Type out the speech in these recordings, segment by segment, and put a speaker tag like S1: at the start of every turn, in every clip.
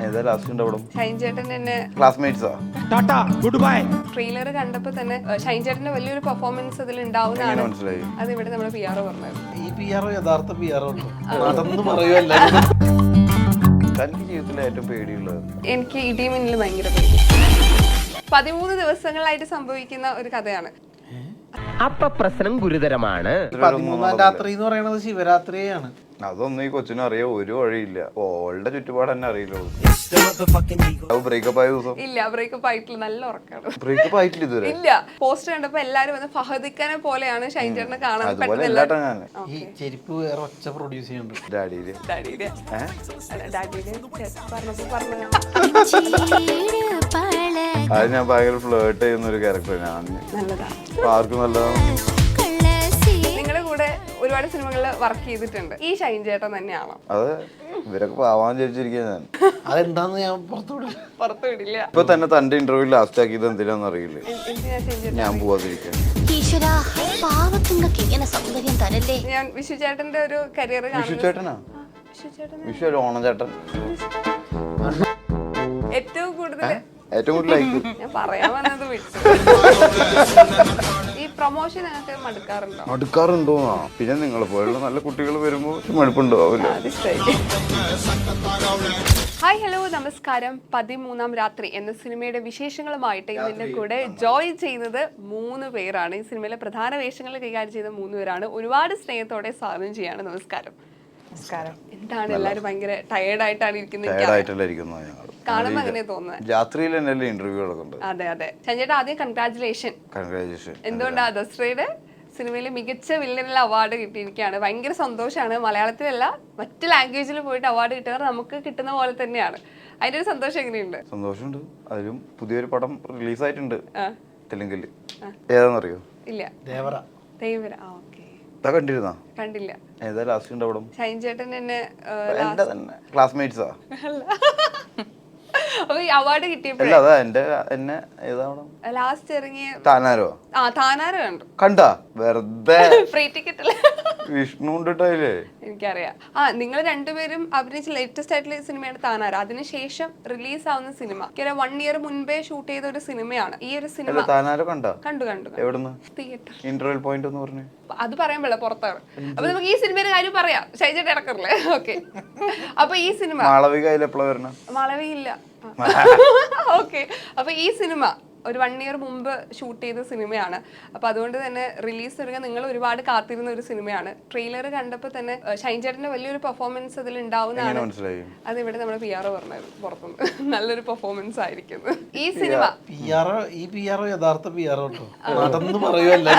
S1: ഏതാ ലാസ്റ്റ് കണ്ടവിടെ?
S2: ഷൈൻ ചേട്ടൻ തന്നെ
S1: ക്ലാസ്മേറ്റ്സാ?
S3: Tata good bye.
S2: ട്രെയിലർ കണ്ടപ്പോ തന്നെ ഷൈൻ ചേട്ടന്റെ വലിയൊരു പെർഫോമൻസ് അതിൽ ഉണ്ടാവുന്നതാണ്.
S1: മനസ്സിലായി.
S2: അത് ഇവിടെ നമ്മുടെ PR പറഞ്ഞത്.
S4: ഈ PR യഥാർത്ഥ PR നടന്ന് പറയുമല്ല.
S1: തനിക്ക് ജീവിതത്തിലെ ഏറ്റവും പേടിയുള്ളത്?
S2: എനിക്ക് ഇടിമിന്നൽ ഭയങ്കര പേടി. 13 ദിവസങ്ങളായിട്ട് സംഭവിക്കുന്ന ഒരു കഥയാണ്.
S5: അപ്പൊ പ്രശ്നം ഗുരുതരമാണ്.
S4: 13-ാം രാത്രി എന്ന് പറയുന്നത് ശിവരാത്രിയാണ്.
S1: അതൊന്നും ഈ കൊച്ചിനും അറിയാം, ഒരു വഴിയില്ല. ഓളുടെ ചുറ്റുപാട് തന്നെ അറിയില്ല. ബ്രേക്കപ്പ് ആയ ദിവസം?
S2: ഇല്ല, ബ്രേക്കപ്പ് ആയിട്ടില്ല, നല്ല ഉറക്കാണ്.
S1: ബ്രേക്കപ്പ് ആയിട്ടില്ല ഇതുവരെ?
S2: ഇല്ല. പോസ്റ്റർ കണ്ടപ്പോ എല്ലാരും വന്ന് ഫഹദിക്കനെ പോലെയാണ് ഷൈൻ ചേട്ടനെ കാണാൻ.
S1: അതുപോലെ എല്ലാട്ടും ഞാൻ
S4: ഈ ചെരുപ്പ് വേറെ ഒച്ച പ്രൊഡ്യൂസ് ചെയ്യുന്നുണ്ട്.
S1: ഡാഡിയില് അത് ഞാൻ ഭയങ്കര ഫ്ലേർട്ട് ചെയ്യുന്ന ഒരു ക്യാരക്ടർ. ഞാൻ ആർക്കും നല്ലതാണ്.
S2: നിങ്ങളുടെ കൂടെ ഒരുപാട് സിനിമകളിൽ വർക്ക് ചെയ്തിട്ടുണ്ട്. ഈ ഷൈൻ ചേട്ടൻ തന്നെയാണോ?
S1: അത് ഇവരൊക്കെ പാവാൻ ചോദിച്ചിരിക്കുക. ഞാൻ
S4: അതെന്താന്ന് ഞാൻ
S2: പുറത്തു വിടില്ല.
S1: ഇപ്പൊ തന്നെ തന്റെ ഇന്റർവ്യൂ ലാസ്റ്റ് ആക്കിയത് എന്തിനാന്ന് അറിയില്ലേ? ഞാൻ പോവാതിരിക്കാൻ.
S2: ഞാൻ വിഷു ചേട്ടന്റെ ഒരു കരിയർ
S1: വിഷു ചേട്ടനാ? വിഷു ഒരു ഓണം ചേട്ടൻ.
S2: ഏറ്റവും കൂടുതൽ
S1: ലൈക്ക്
S2: ഞാൻ പറയാൻ വന്നത് വിട്ടു. ഈ പ്രൊമോഷൻ നിങ്ങൾക്ക്
S1: മടുക്കാറുണ്ടോ? പിന്നെ നിങ്ങളെ പോലുള്ള നല്ല കുട്ടികൾ വരുമ്പോ മടുപ്പുണ്ടാവില്ല.
S2: ഹായ്, ഹലോ, നമസ്കാരം. 13-ാം രാത്രി എന്ന സിനിമയുടെ വിശേഷങ്ങളുമായിട്ട് ഇതിന്റെ കൂടെ ജോയിൻ ചെയ്യുന്നത് 3 പേരാണ്. ഈ സിനിമയിലെ പ്രധാന വേഷങ്ങൾ കൈകാര്യം ചെയ്ത 3 പേരാണ്. ഒരുപാട് സ്നേഹത്തോടെ സ്വാഗതം ചെയ്യാണ്. നമസ്കാരം. എന്താണ് എല്ലാരും ഭയങ്കര ടയേർഡായിട്ടാണ് ഇരിക്കുന്നത്? കാണുമ്പോ അങ്ങനെ തോന്നുന്നത്.
S1: രാത്രിയിൽ തന്നെ ഇന്റർവ്യൂ നടക്കുന്നുണ്ട്.
S2: അതെ അതെ. ചേട്ടാ, ആദ്യം കൺഗ്രാജുലേഷൻ. എന്തുകൊണ്ടാ ദസറയുടെ സിനിമയിൽ മികച്ച വില്ലനുള്ള അവാർഡ് കിട്ടിയിരിക്കുകയാണ്. ഭയങ്കര സന്തോഷമാണ്. മലയാളത്തിലല്ല, മറ്റു ലാംഗ്വേജിൽ പോയിട്ട് അവാർഡ് കിട്ടുക നമുക്ക് കിട്ടുന്ന പോലെ തന്നെയാണ്. അതിന്റെ ഒരു സന്തോഷം എങ്ങനെയുണ്ട്?
S1: സന്തോഷമുണ്ട്. അതിലും പുതിയൊരു പടം റിലീസായിട്ടുണ്ട് തെലുങ്കില്. ഏതാണെന്നറിയോ?
S2: ഇല്ല.
S4: ദേവര.
S1: കണ്ടിരുന്നാ?
S2: കണ്ടില്ല.
S1: ഏതാ ലാസ്റ്റ് കണ്ടവിടെ?
S2: ഷൈൻ ചേട്ടൻ തന്നെ
S1: ക്ലാസ്മേറ്റ്സാ?
S2: അപ്പൊ ഈ അവാർഡ് കിട്ടിയപ്പോ ലാസ്റ്റ് ഇറങ്ങിയ
S1: താനാരോ?
S2: താനാരോ
S1: കണ്ടാ? വെറുതെ
S2: ഫ്രീ ടിക്കറ്റ് അല്ലേ?
S1: വിഷ്ണു ഉണ്ടിട്ടല്ലേ?
S2: എനിക്കറിയാം. നിങ്ങൾ രണ്ടുപേരും അഭിനയിച്ച ലേറ്റസ്റ്റ് ആയിട്ടുള്ള സിനിമയാണ് താനാരോ. അതിനുശേഷം റിലീസ് ആവുന്ന സിനിമ 1 ഇയർ മുൻപേ ഷൂട്ട് ചെയ്ത ഒരു സിനിമയാണ്. ഈ ഒരു സിനിമ
S1: താനാരോ കണ്ടു. എവിടുന്ന്?
S2: തിയേറ്റർ.
S1: ഇന്റർവെൽ പോയിന്റ് എന്ന് പറഞ്ഞു.
S2: അത് പറയാൻ പുറത്താണ്. അപ്പൊ നമുക്ക് ഈ സിനിമയുടെ കാര്യം പറയാം. ഷൈജേട്ട് ഇടക്കറില്ലേ? ഓക്കെ. അപ്പൊ ഈ സിനിമ
S1: മാളവിക എപ്പോഴാ വരണ?
S2: മാളവികയില്ല. ഓക്കെ. അപ്പൊ ഈ സിനിമ ഒരു 1 ഇയർ മുമ്പ് ഷൂട്ട് ചെയ്ത സിനിമയാണ്. അപ്പൊ അതുകൊണ്ട് തന്നെ റിലീസ് തുടങ്ങാൻ നിങ്ങൾ ഒരുപാട് കാത്തിരുന്ന ഒരു സിനിമയാണ്. ട്രെയിലർ കണ്ടപ്പോ തന്നെ ഷൈൻ ചേട്ടന്റെ വലിയൊരു പെർഫോമൻസ് അതിൽ ഉണ്ടാവുന്നതാണ്. അത് ഇവിടെ നമ്മുടെ PR പറഞ്ഞത് പുറത്തുനിന്ന്. നല്ലൊരു പെർഫോമൻസ് ആയിരിക്കും ഈ സിനിമ.
S4: ഈ PR യഥാർത്ഥ PR കേട്ടോ. നടന്ന് പറയുമല്ല.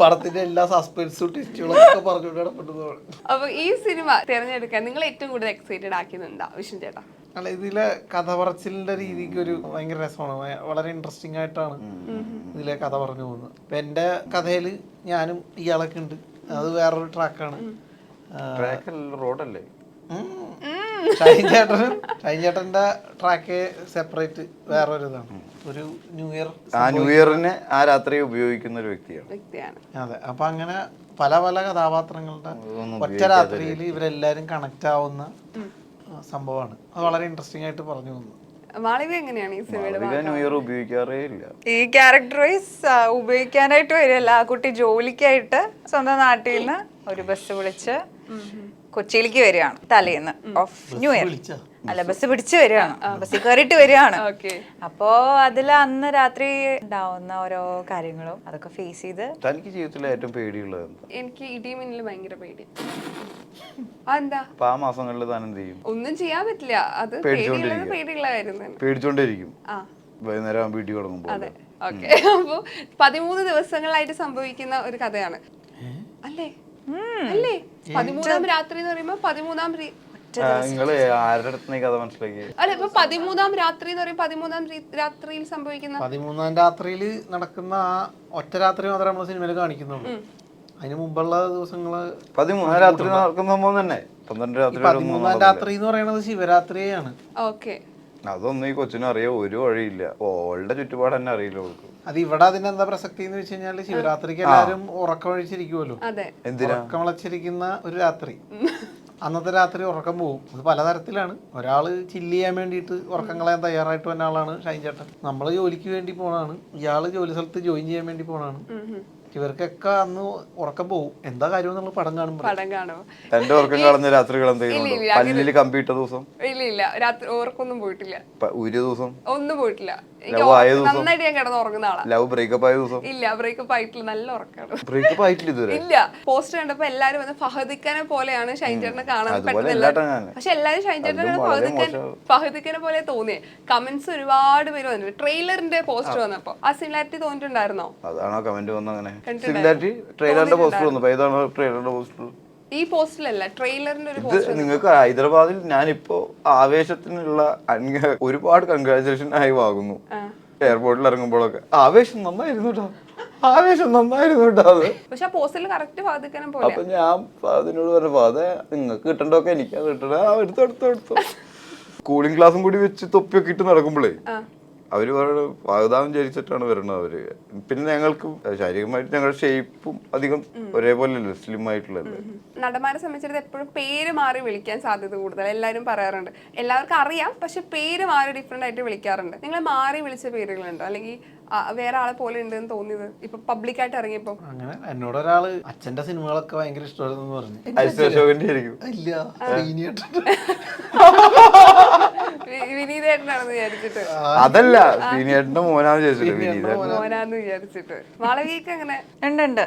S4: പടത്തിന്റെ എല്ലാ സസ്പെൻസും ടെസ്റ്റുകളൊക്കെ പറഞ്ഞുകൊണ്ട്.
S2: അപ്പൊ ഈ സിനിമ തിരഞ്ഞെടുക്കാൻ നിങ്ങൾ ഏറ്റവും കൂടുതൽ എക്സൈറ്റഡ് ആക്കിയതെന്താ വിഷ്ണു ചേട്ടാ?
S4: അല്ല, ഇതിലെ കഥ പറച്ചിലിന്റെ രീതിക്ക് ഒരു ഭയങ്കര രസമാണ്. വളരെ ഇൻട്രസ്റ്റിംഗ് ആയിട്ടാണ് ഇതിലെ കഥ പറഞ്ഞു പോകുന്നത്. ഇപ്പൊ എന്റെ കഥയില് ഞാനും ഇയാളൊക്കെ ഉണ്ട്. അത് വേറൊരു ട്രാക്കാണ്.
S1: റോഡല്ലേ?
S4: ഷൈൻ ചേട്ടന്റെ ട്രാക്ക് സെപ്പറേറ്റ് വേറൊരു ഇതാണ്. ഒരു ന്യൂ ഇയറിനെ
S1: ആ രാത്രി ഉപയോഗിക്കുന്ന ഒരു വ്യക്തിയാണ്.
S4: അതെ. അപ്പൊ അങ്ങനെ പല പല കഥാപാത്രങ്ങളുടെ ഒറ്റ രാത്രിയിൽ ഇവരെല്ലാരും കണക്ട് ആവുന്ന സംഭവമാണ്. അത് വളരെ ഇൻട്രസ്റ്റിംഗ് ആയിട്ട് പറഞ്ഞു പോകുന്നു.
S2: മാളവിക എങ്ങനെയാണ് ഈ സിനിമയുടെ?
S1: ന്യൂ ഇയർ ഉപയോഗിക്കാറേ ഇല്ല.
S6: ഈ ക്യാരക്ടർ വൈസ് ഉപയോഗിക്കാനായിട്ട് വരില്ല. ആ കുട്ടി ജോലിക്കായിട്ട് സ്വന്തം നാട്ടിൽ നിന്ന് ഒരു ബസ് വിളിച്ച് കൊച്ചിയിലേക്ക് വരികയാണ് തലേന്ന് ഓഫ് ന്യൂ ഇയർ. അല്ല, ബസ് പിടിച്ച് വരികയാണ്, ബസ്സിൽ കയറിയിട്ട് വരികയാണ്. അപ്പോ അതില് അന്ന് രാത്രി ഉണ്ടാവുന്ന ഓരോ കാര്യങ്ങളും അതൊക്കെ ഫേസ് ചെയ്ത്.
S1: തനിക്ക് ജീവിതത്തിലെ ഏറ്റവും പേടിയുള്ളത്?
S2: എനിക്ക് ഇടിമിന്നൽ ഭയങ്കര പേടി. അതെന്താ?
S1: ആ മാസങ്ങളിൽ താൻ എന്ത് ചെയ്യും?
S2: ഒന്നും ചെയ്യാൻ പറ്റില്ല. അത് പേടിയുള്ള കാര്യം തന്നെ.
S1: പേടിച്ചോണ്ടിരിക്കും വൈകുന്നേരം വീട്ടിൽ കിടക്കുമ്പോ.
S2: അതെ. ഓക്കെ. അപ്പൊ 13 ദിവസങ്ങളായിട്ട് സംഭവിക്കുന്ന ഒരു കഥയാണ് അല്ലേ? 13-ാം രാത്രി എന്ന് പറയുമ്പോ 13-ാം
S1: നിങ്ങള് ആരുടെ അടുത്ത് കഥ മനസ്സിലാക്കി?
S2: അല്ല, ഇപ്പൊ 13-ാം രാത്രി എന്ന് പറയുമ്പോ 13-ാം രാത്രിയിൽ സംഭവിക്കുന്ന
S4: 13-ാം രാത്രിയിൽ നടക്കുന്ന ആ ഒറ്റ രാത്രി മാത്രമേ നമ്മൾ സിനിമയിൽ കാണിക്കുന്നുള്ളൂ. അതിന് മുമ്പുള്ള ദിവസങ്ങള്
S1: 13-ാം രാത്രി നടക്കുന്ന സംഭവം തന്നെ.
S4: 13-ാം രാത്രി എന്ന് പറയുന്നത് ശിവരാത്രിയാണ്.
S2: ഓക്കെ.
S1: അതൊന്നും ഈ കൊച്ചിനും അറിയാം, ഒരു വഴിയില്ല. ഓളുടെ ചുറ്റുപാട് തന്നെ അറിയില്ല അവൾക്ക്.
S4: അത് ഇവിടെ അതിനെന്താ പ്രസക്തി എന്ന് വെച്ച് കഴിഞ്ഞാല് ശിവരാത്രിക്ക് എല്ലാരും ഉറക്കമൊഴിച്ചിരിക്കുമല്ലോ.
S2: അതെ.
S4: ഉറക്കമളച്ചിരിക്കുന്ന ഒരു രാത്രി. അന്നത്തെ രാത്രി ഉറക്കം പോകും. അത് പലതരത്തിലാണ്. ഒരാൾ ചില്ല് ചെയ്യാൻ വേണ്ടിയിട്ട് ഉറക്കം കളയാൻ തയ്യാറായിട്ട് വന്ന ആളാണ് ഷൈൻ ചേട്ടൻ. നമ്മൾ ജോലിക്ക് വേണ്ടി പോണാണ്, ഇയാൾ ജോലി സ്ഥലത്ത് ജോയിൻ ചെയ്യാൻ വേണ്ടി പോണാണ്. ഇവർക്കൊക്കെ അന്ന് ഉറക്കം പോകും. എന്താ കാര്യം എന്നുള്ള പടം കാണുമ്പോൾ.
S2: പടം കാണുമോ?
S1: എന്റെ ഉറക്കം കളഞ്ഞ രാത്രികൾ എന്തെങ്കിലും പല്ലില് കമ്പിയിട്ട ദിവസം?
S2: ഇല്ല രാത്രി ഉറക്കൊന്നും പോയിട്ടില്ല.
S1: ഒരു ദിവസം
S2: ഒന്നും പോയിട്ടില്ല.
S1: നന്നായിട്ട്
S2: ഞാൻ കിടന്ന് ഉറങ്ങുന്ന ആളാ.
S1: ലവ് ബ്രേക്കപ്പ് ആയ ദിവസം?
S2: ഇല്ല, ബ്രേക്കപ്പ് ആയിട്ടില്ല. നല്ല ഉറക്കാണ്.
S1: ബ്രേക്കപ്പ് ആയിട്ടില്ല ഇതുവരെ?
S2: ഇല്ല. പോസ്റ്റർ കണ്ടപ്പോ എല്ലാരും വന്ന് ഫഹദിക്കനെ പോലെയാണ് ഷൈൻ ചേട്ടനെ കാണാൻ പക്ഷെ എല്ലാരും ഷൈൻ ചേട്ടനെ ഫഹദിക്കനെ പോലെ തോന്നിയേ. കമന്റ്സ് ഒരുപാട് പേര് വന്നിട്ടുണ്ട് ട്രെയിലറിന്റെ പോസ്റ്റർ വന്നപ്പോ. ആ സിമിലാരിറ്റി തോന്നിട്ടുണ്ടായിരുന്നോ?
S1: അതാണോ കമന്റ് വന്ന? അങ്ങനെ സിമിലാരിറ്റി ട്രെയിലറിന്റെ പോസ്റ്റർ വന്നു. ഏതാണോ ട്രെയിലറിന്റെ പോസ്റ്റർ?
S2: ഈ പോസ്റ്റിലല്ല, ട്രെയിലറിന്റെ ഒരു പോസ്റ്റർ.
S1: നിങ്ങൾക്ക് ഹൈദരാബാദിൽ ഞാനിപ്പോ ആവേശത്തിനുള്ള ഒരുപാട് കൺഗ്രാജുലേഷൻ ആയി വാങ്ങുന്നു. എയർപോർട്ടിൽ ഇറങ്ങുമ്പോഴൊക്കെ ആവേശം നന്നായിരുന്നു കേട്ടോ, ആവേശം നന്നായിരുന്നു കേട്ടോ. അത്
S2: പക്ഷെ ആ പോസ്റ്റിൽ കറക്റ്റ് ഫഹദിക്കനെ പോലെ.
S1: അപ്പൊ ഞാൻ അതിനോട് പറഞ്ഞു, അതെ നിങ്ങൾക്ക് കിട്ടണ്ടൊക്കെ എനിക്ക് അത് കിട്ടണ എടുത്തു. കൂളിംഗ് ഗ്ലാസും കൂടി വെച്ച് തൊപ്പിയൊക്കെ ഇട്ട് നടക്കുമ്പോഴേ അവര് വാഗ്ദാനം ജയിച്ചിട്ടാണ് വരുന്നത് അവര്. പിന്നെ ഞങ്ങൾക്ക് ശാരീരികമായിട്ട് ഞങ്ങളുടെ ഷേപ്പും അധികം ഒരേപോലെ അല്ലേ, സ്ലിം ആയിട്ടുള്ളല്ലേ.
S2: നടന്മാരെ സംബന്ധിച്ചിടത്ത് എപ്പോഴും പേര് മാറി വിളിക്കാൻ സാധ്യത കൂടുതൽ എല്ലാവരും പറയാറുണ്ട്. എല്ലാവർക്കും അറിയാം, പക്ഷെ പേര് മാറി ഡിഫറെന്റ് ആയിട്ട് വിളിക്കാറുണ്ട്. നിങ്ങൾ മാറി വിളിച്ച പേരുകളുണ്ടോ, അല്ലെങ്കിൽ വേറെ ആളെ പോലെ ഉണ്ടെന്ന് തോന്നിയത് ഇപ്പൊ പബ്ലിക് ആയിട്ട് ഇറങ്ങിയപ്പോ?
S4: അങ്ങനെ എന്നോട് ഒരാള് അച്ഛന്റെ സിനിമകളൊക്കെ ഭയങ്കര ഇഷ്ടമായിരുന്നു പറഞ്ഞു.
S1: അശോകന്റെ ആയിരിക്കും.
S4: ഇല്ല,
S2: വിനീതേട്ടനാണെന്ന് വിചാരിച്ചിട്ട്.
S1: അതല്ല, വിനീതേട്ടന്റെ മോനാന്ന്
S2: മോനാന്ന് വിചാരിച്ചിട്ട്. മാളവിക അങ്ങനെ
S6: ഉണ്ട്.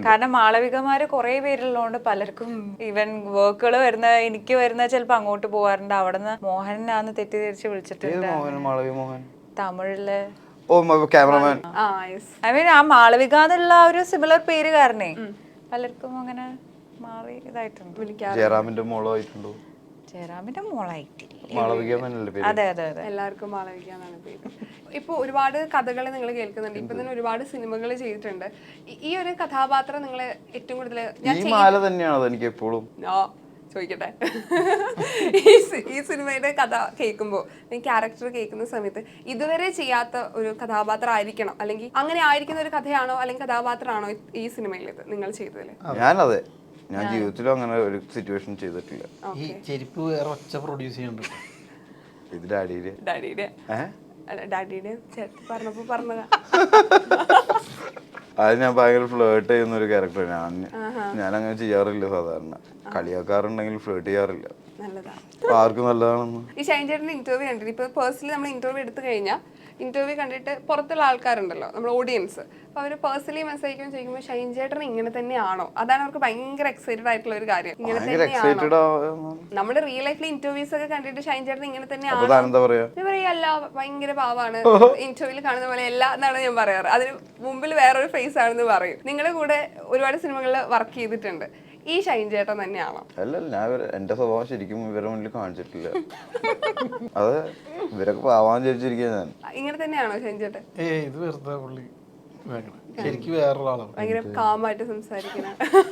S6: കാരണം മാളവികമാര് കുറെ പേരുള്ളതുകൊണ്ട് പലർക്കും ഈവൻ വർക്കുകൾ വരുന്ന എനിക്ക് വരുന്ന ചിലപ്പോ അങ്ങോട്ട് പോവാറുണ്ട്. അവിടുന്ന് മോഹനാന്ന് തെറ്റിദ്ധരിച്ച് വിളിച്ചിട്ടുണ്ട്. തമിഴില്
S1: ക്യാമറമാൻ.
S6: ഐ മീൻ ആ മാളവിക എന്നുള്ള ഒരു സിമിലർ പേര് കാരണേ പലർക്കും അങ്ങനെ മാറി ഇതായിട്ടുണ്ട്.
S1: ജയറാമിന്റെ മോളോ ആയിട്ടുണ്ടോ?
S6: ജയറാമിന്റെ മോളായിട്ടില്ല.
S1: അതെ
S6: അതെ അതെ,
S2: എല്ലാവർക്കും മാളവിക എന്നാണ് പേര്. ഇപ്പൊ ഒരുപാട് കഥകൾ നിങ്ങൾ കേൾക്കുന്നുണ്ട്. ഇപ്പൊ തന്നെ ഒരുപാട് സിനിമകൾ ചെയ്തിട്ടുണ്ട്. ഈ ഒരു കഥാപാത്രം നിങ്ങളെ ഏറ്റവും കൂടുതൽ
S1: തന്നെയാണോ എനിക്ക് എപ്പോഴും
S2: ചോദിക്കട്ടെ? ഈ സിനിമയുടെ കഥ കേൾക്കുമ്പോൾ, ക്യാരക്ടർ കേൾക്കുന്ന സമയത്ത് ഇതുവരെ ചെയ്യാത്ത ഒരു കഥാപാത്രം ആയിരിക്കണം, അല്ലെങ്കിൽ അങ്ങനെ ആയിരിക്കുന്ന ഒരു കഥയാണോ അല്ലെങ്കിൽ കഥാപാത്രമാണോ ഈ സിനിമയിൽ നിങ്ങൾ ചെയ്തതിൽ?
S1: ഞാനതെ, ഞാൻ ജീവിതത്തിലും അങ്ങനെ ഒരു സിറ്റുവേഷൻ ചെയ്തിട്ടില്ല.
S4: ഈ ചെരുപ്പ് വേറെ ഒച്ച പ്രൊഡ്യൂസ് ചെയ്യുന്നുണ്ട്.
S1: ഇത് ഡാഡിയുടെ
S2: ചേട്ടൻ പറഞ്ഞപ്പോ പറഞ്ഞതാ.
S1: അത് ഞാൻ ഭയങ്കര ഫ്ലേർട്ട് ചെയ്യുന്ന ഒരു ക്യാരക്ടർ. ഞാൻ അങ്ങനെ ചെയ്യാറില്ല. സാധാരണ കളിയാക്കാറുണ്ടെങ്കിൽ ഫ്ലേർട്ട് ചെയ്യാറില്ല. ആർക്കും നല്ലതാണെന്ന്.
S2: ഈ ഷൈൻ ചേട്ടന്റെ ഇന്റർവ്യൂ കണ്ടിട്ട് ഇപ്പൊ പേഴ്സണലി നമ്മൾ ഇന്റർവ്യൂ എടുത്തു കഴിഞ്ഞാൽ ഇന്റർവ്യൂ കണ്ടിട്ട് പുറത്തുള്ള ആൾക്കാരുണ്ടല്ലോ, നമ്മുടെ ഓഡിയൻസ്, അപ്പൊ അവര് പേഴ്സണലി മെസ്സേജ് ചോദിക്കുമ്പോൾ ഷൈൻ ചേട്ടൻ ഇങ്ങനെ തന്നെയാണോ? അതാണ് അവർക്ക് ഭയങ്കര എക്സൈറ്റഡ് ആയിട്ടുള്ള ഒരു കാര്യം. ഇങ്ങനെ തന്നെയാണോ? നമ്മുടെ റിയൽ ലൈഫിൽ ഇന്റർവ്യൂസ് ഒക്കെ കണ്ടിട്ട് ഷൈൻ ചേട്ടൻ ഇങ്ങനെ തന്നെയാണോ അല്ല ഭയങ്കര പാവാണ്, ഇന്റർവ്യൂവിൽ കാണുന്ന പോലെ അല്ല എന്നാണ് ഞാൻ പറയാറ്. അതിന് മുമ്പിൽ വേറൊരു ഫേസ് ആണെന്ന് പറയും. നിങ്ങളുടെ കൂടെ ഒരുപാട് സിനിമകളിൽ വർക്ക് ചെയ്തിട്ടുണ്ട്. ഈ ഷൈൻ ചേട്ടൻ തന്നെയാണോ?
S1: അല്ല, ഞാൻ എന്റെ സ്വഭാവം ശരിക്കും ഇവരുടെ മുന്നിൽ കാണിച്ചിട്ടില്ല. അത് ഇവരൊക്കെ പാവാൻ ചോദിച്ചിരിക്കുക. ഞാൻ
S2: ഇങ്ങനെ തന്നെയാണോ ഷൈൻ ചേട്ടൻ?
S4: ഇത് വെറുതെ പുള്ളി ശരിക്കും വേറൊരാളാണ്.
S2: ഭയങ്കര കാമായിട്ട് സംസാരിക്കുന്ന.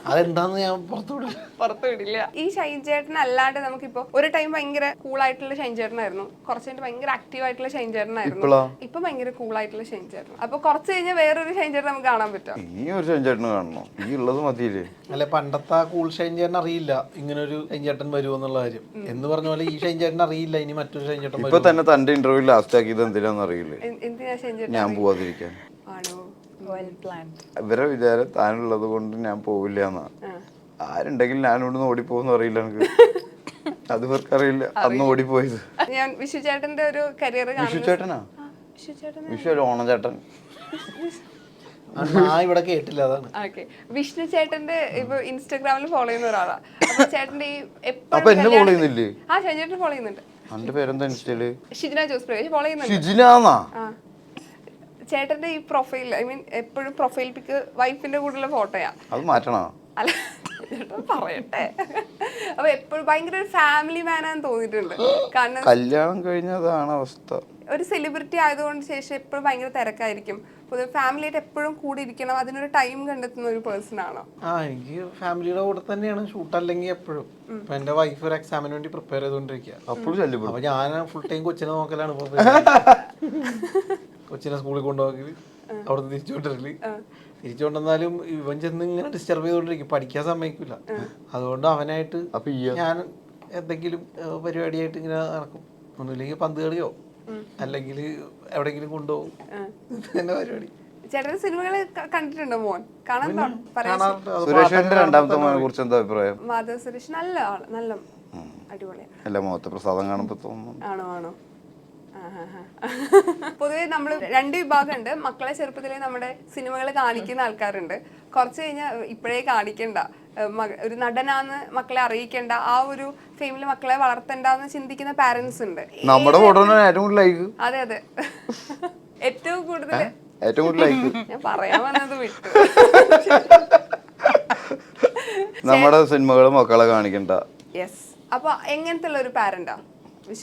S4: അതെന്താന്ന് ഞാൻ പുറത്തു
S2: വിടില്ല. ഈ ഷൈൻ ചേട്ടൻ അല്ലാണ്ട് നമുക്കിപ്പോ ഒരു ടൈം ഭയങ്കര കൂളായിട്ടുള്ള ഷൈൻ ചേട്ടനായിരുന്നു, കുറച്ച് കഴിഞ്ഞ് ഭയങ്കര ആക്റ്റീവ് ആയിട്ടുള്ള ഷൈൻ ചേട്ടനായിരുന്നു, ഇപ്പൊ ഭയങ്കര കൂളായിട്ടുള്ള ഷൈൻ ചേട്ടൻ. അപ്പൊ കുറച്ച് കഴിഞ്ഞാൽ വേറൊരു ഷൈൻ ചേട്ടൻ നമുക്ക് കാണാൻ പറ്റും.
S1: ഈ ഒരു ഷൈൻ ചേട്ടന് കാണണോ? ഈ ഉള്ളത് മതിയില്ലേ?
S4: അല്ലെ, പണ്ടത്തെ കൂൾ ഷൈൻ ചേട്ടൻ അറിയില്ല ഇങ്ങനെ ഒരു ഷൈൻ ചേട്ടൻ വരുമെന്നുള്ള കാര്യം. എന്ന് പറഞ്ഞ പോലെ ഈ ഷൈൻ ചേട്ടൻ അറിയില്ല ഇനി മറ്റൊരു ഷൈൻ ചേട്ടൻ.
S1: ഇപ്പൊ തന്നെ തന്റെ ഇന്റർവ്യൂ ലാസ്റ്റ് ആക്കിയത് എന്തിനാന്ന് അറിയില്ലേ?
S2: എന്തിനാ ഷൈൻ ചേട്ടൻ
S1: ഞാൻ പോവാതിരിക്കാൻ.
S2: ആണോ?
S1: ഇവരെ വിചാരം താനുള്ളത് കൊണ്ട് ഞാൻ പോവില്ല എന്നാ. ആരുണ്ടെങ്കിലും ഞാൻ ഇവിടുന്ന് ഓടിപ്പോന്ന് അറിയില്ല എനിക്ക്. അത് ഇവർക്ക് അറിയില്ല. അന്ന് ഓടിപ്പോയത്
S2: ഞാൻ വിഷു ചേട്ടന്റെ ഒരു കരിയർ.
S1: വിഷു ചേട്ടനാ? വിഷു അല്ല, ഓണം ചേട്ടൻ.
S4: ഇവിടെ കേട്ടില്ല, അതാണ്.
S2: വിഷ്ണു ചേട്ടന്റെ ഇപ്പൊ ഇൻസ്റ്റാഗ്രാമിൽ ഫോളോ ചെയ്യുന്ന ഒരാളാ. അപ്പൊ ചേട്ടന്റെ
S1: അപ്പൊ എന്നെ ഫോളോ ചെയ്യുന്നില്ലേ?
S2: ആ ഷൈൻ ചേട്ടൻ ഫോളോ ചെയ്യുന്നുണ്ട്.
S1: എന്റെ പേരെന്താ ഇൻസ്റ്റയില്?
S2: ഷിജിന ജോസ് പ്രകാശ് ഫോളോ ചെയ്യുന്നുണ്ട്.
S1: ഷിജിനാന്നാ?
S2: ചേട്ടന്റെ ഈ പ്രൊഫൈൽ, ഐ മീൻ എപ്പോഴും പ്രൊഫൈൽ പിക്ക് വൈഫിന്റെ കൂടെയുള്ള ഫോട്ടോയാ.
S1: അത് മാറ്റണോ?
S2: അല്ല പറയട്ടെ. അപ്പൊ എപ്പോഴും ഭയങ്കര ഒരു ഫാമിലി മാനാന്ന് തോന്നിയിട്ടുണ്ട്. കാരണം
S1: കല്യാണം കഴിഞ്ഞതാണ് അവസ്ഥ.
S2: ഒരു സെലിബ്രിറ്റി ആയതുകൊണ്ട് ശേഷം എപ്പോഴും ഭയങ്കര തിരക്കായിരിക്കും. പൊതുവെ ഫാമിലിയായിട്ട് എപ്പോഴും കൂടി ഇരിക്കണം, അതിനൊരു ടൈം കണ്ടെത്തുന്ന ഒരു പേഴ്സൺ ആണോ?
S4: എനിക്ക് ഫാമിലിയുടെ കൂടെ തന്നെയാണ് ഷൂട്ട്. അല്ലെങ്കിൽ എപ്പോഴും ഇപ്പൊ എന്റെ വൈഫ് ഒരു എക്സാമിന് വേണ്ടി പ്രിപ്പയർ ചെയ്തോണ്ടിരിക്കുക. അപ്പൊ ഞാൻ ഫുൾ ടൈം കൊച്ചിനെ നോക്കലാണ്. കൊച്ചിനെ സ്കൂളിൽ കൊണ്ടുപോകല്, അവിടുന്ന് തിരിച്ചുകൊണ്ടിരല്, തിരിച്ചുകൊണ്ടെന്നാലും ഇവൻ ചെന്ന് ഇങ്ങനെ ഡിസ്റ്റർബ് ചെയ്തോണ്ടിരിക്കും, പഠിക്കാൻ സമ്മതിക്കില്ല. അതുകൊണ്ട് അവനായിട്ട് ഞാൻ എന്തെങ്കിലും പരിപാടിയായിട്ട് ഇങ്ങനെ നടക്കും. ഒന്നുമില്ലെങ്കിൽ പന്ത് കളിയോ അല്ലെങ്കിൽ എവിടെയെങ്കിലും കൊണ്ടുപോകും. എന്നെ പരിപാടി.
S2: ചേട്ടന്റെ സിനിമകള് കണ്ടിട്ടുണ്ടോ മോൻ? കാണാൻ
S4: കാണാറുണ്ട്. അത്
S1: സുരേഷിന്റെ രണ്ടാമത്തെ മോനെ കുറിച്ച് എന്താ അഭിപ്രായം?
S2: മാധവ് സുരേഷ് നല്ല ആള്, നല്ല അടിപൊളിയാണ്.
S1: അല്ല, മുഖത്തെ പ്രസാദം കാണുമ്പോ തോന്നുന്നു.
S2: ആണോ? പൊതുവെ നമ്മൾ രണ്ട് വിഭാഗം ഉണ്ട്. മക്കളെ ചെറുപ്പത്തിലേ നമ്മുടെ സിനിമകൾ കാണിക്കുന്ന ആൾക്കാരുണ്ട്. കുറച്ച് കഴിഞ്ഞാൽ ഇപ്പോഴേ കാണിക്കണ്ട, ഒരു നടനാന്ന് മക്കളെ അറിയിക്കണ്ട, ആ ഒരു ഫെയിമിൽ മക്കളെ വളർത്തണ്ടെന്ന് ചിന്തിക്കുന്ന പാരന്റ്സ് ഉണ്ട്.
S1: നമ്മുടെ ഏറ്റവും കൂടുതൽ ലൈക്ക്.
S2: അതെ ഏറ്റവും കൂടുതൽ
S1: ലൈക്ക്
S2: ഞാൻ പറയാൻ വന്നത് വിട്ടു.
S1: നമ്മുടെ സിനിമകൾ മക്കളെ കാണിക്കണ്ട.
S2: യെസ്. അപ്പൊ എങ്ങനത്തെ ഉള്ള ഒരു പാരന്റാ?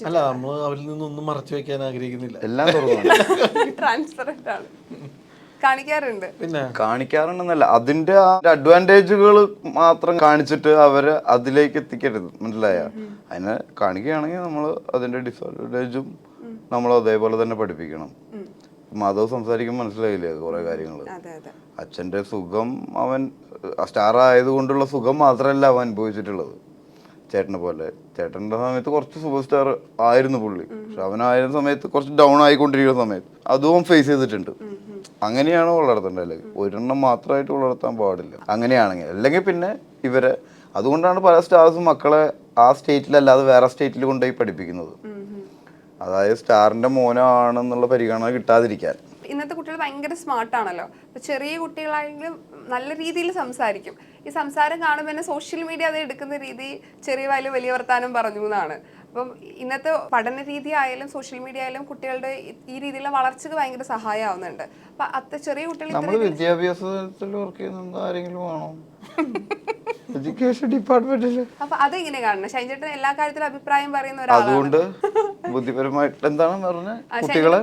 S4: അല്ല, നമ്മൾ അവരിൽ നിന്നൊന്നും മറച്ചു വെക്കാൻ ആഗ്രഹിക്കുന്നില്ല.
S1: എല്ലാം തുറന്നു
S2: ട്രാൻസ്പെറന്റ് ആണ്. കാണിക്കാറുണ്ട്.
S4: പിന്നെ
S1: കാണിക്കാറുണ്ടെന്നല്ല, അതിന്റെ അഡ്വാൻറ്റേജുകൾ മാത്രം കാണിച്ചിട്ട് അവരെ അതിലേക്ക് എത്തിക്കരുത്, മനസ്സിലായ? അതിനെ കാണിക്കുകയാണെങ്കിൽ നമ്മൾ അതിന്റെ ഡിസഡ്വാൻറ്റേജും നമ്മൾ അതേപോലെ തന്നെ പഠിപ്പിക്കണം. മാധവ് സംസാരിക്കുമ്പോൾ മനസ്സിലായില്ലേ കുറെ കാര്യങ്ങള്. അച്ഛന്റെ സുഖം, അവൻ സ്റ്റാർ ആയതുകൊണ്ടുള്ള സുഖം മാത്രമല്ല അവൻ അനുഭവിച്ചിട്ടുള്ളത്. ചേട്ടനെ പോലെ ചേട്ടൻ്റെ സമയത്ത് കുറച്ച് സൂപ്പർ സ്റ്റാർ ആയിരുന്നു പുള്ളി, പക്ഷെ അവനായിരുന്ന സമയത്ത് കുറച്ച് ഡൗൺ ആയിക്കൊണ്ടിരിക്കുന്ന സമയത്ത് അതും ഫേസ് ചെയ്തിട്ടുണ്ട്. അങ്ങനെയാണ് വളർത്തേണ്ടത്, ഒരെണ്ണം മാത്രമായിട്ട് വളർത്താൻ പാടില്ല. അങ്ങനെയാണെങ്കിൽ അല്ലെങ്കിൽ പിന്നെ ഇവരെ അതുകൊണ്ടാണ് പല സ്റ്റാർസും മക്കളെ ആ സ്റ്റേറ്റിലല്ലാതെ വേറെ സ്റ്റേറ്റിൽ കൊണ്ടുപോയി പഠിപ്പിക്കുന്നത്. അതായത് സ്റ്റാറിന്റെ മോനാണെന്നുള്ള പരിഗണന കിട്ടാതിരിക്കാൻ.
S2: ഇന്നത്തെ കുട്ടികൾ ഭയങ്കര സ്മാർട്ടാണല്ലോ. അപ്പൊ ചെറിയ കുട്ടികളാണെങ്കിലും നല്ല രീതിയിൽ സംസാരിക്കും. ഈ സംസാരം കാണുമ്പോൾ തന്നെ സോഷ്യൽ മീഡിയ അത് എടുക്കുന്ന രീതി ചെറിയ വലിയ വർത്താനം പറഞ്ഞു എന്നാണ്. അപ്പം ഇന്നത്തെ പഠന രീതി ആയാലും സോഷ്യൽ മീഡിയ ആയാലും കുട്ടികളുടെ ഈ രീതിയിലുള്ള വളർച്ചക്ക് ഭയങ്കര സഹായമാവുന്നുണ്ട്. അപ്പൊ അത്ര ചെറിയ കുട്ടികൾ
S1: നമ്മൾ വിദ്യാഭ്യാസത്തിൽ വർക്ക് ചെയ്യുന്ന ആരെങ്കിലും ആണോ? എഡ്യൂക്കേഷൻ ഡിപ്പാർട്ട്മെന്റില്.
S2: അപ്പൊ അതെങ്ങനെ കാണണം? ഷൈൻചേട്ടൻ എല്ലാ കാര്യത്തിലും അഭിപ്രായം പറയുന്ന ഒരാളാണ്.
S1: അതുകൊണ്ട് ബുദ്ധിപരമായിട്ട് എന്താണ് പറഞ്ഞത്? കുട്ടികളെ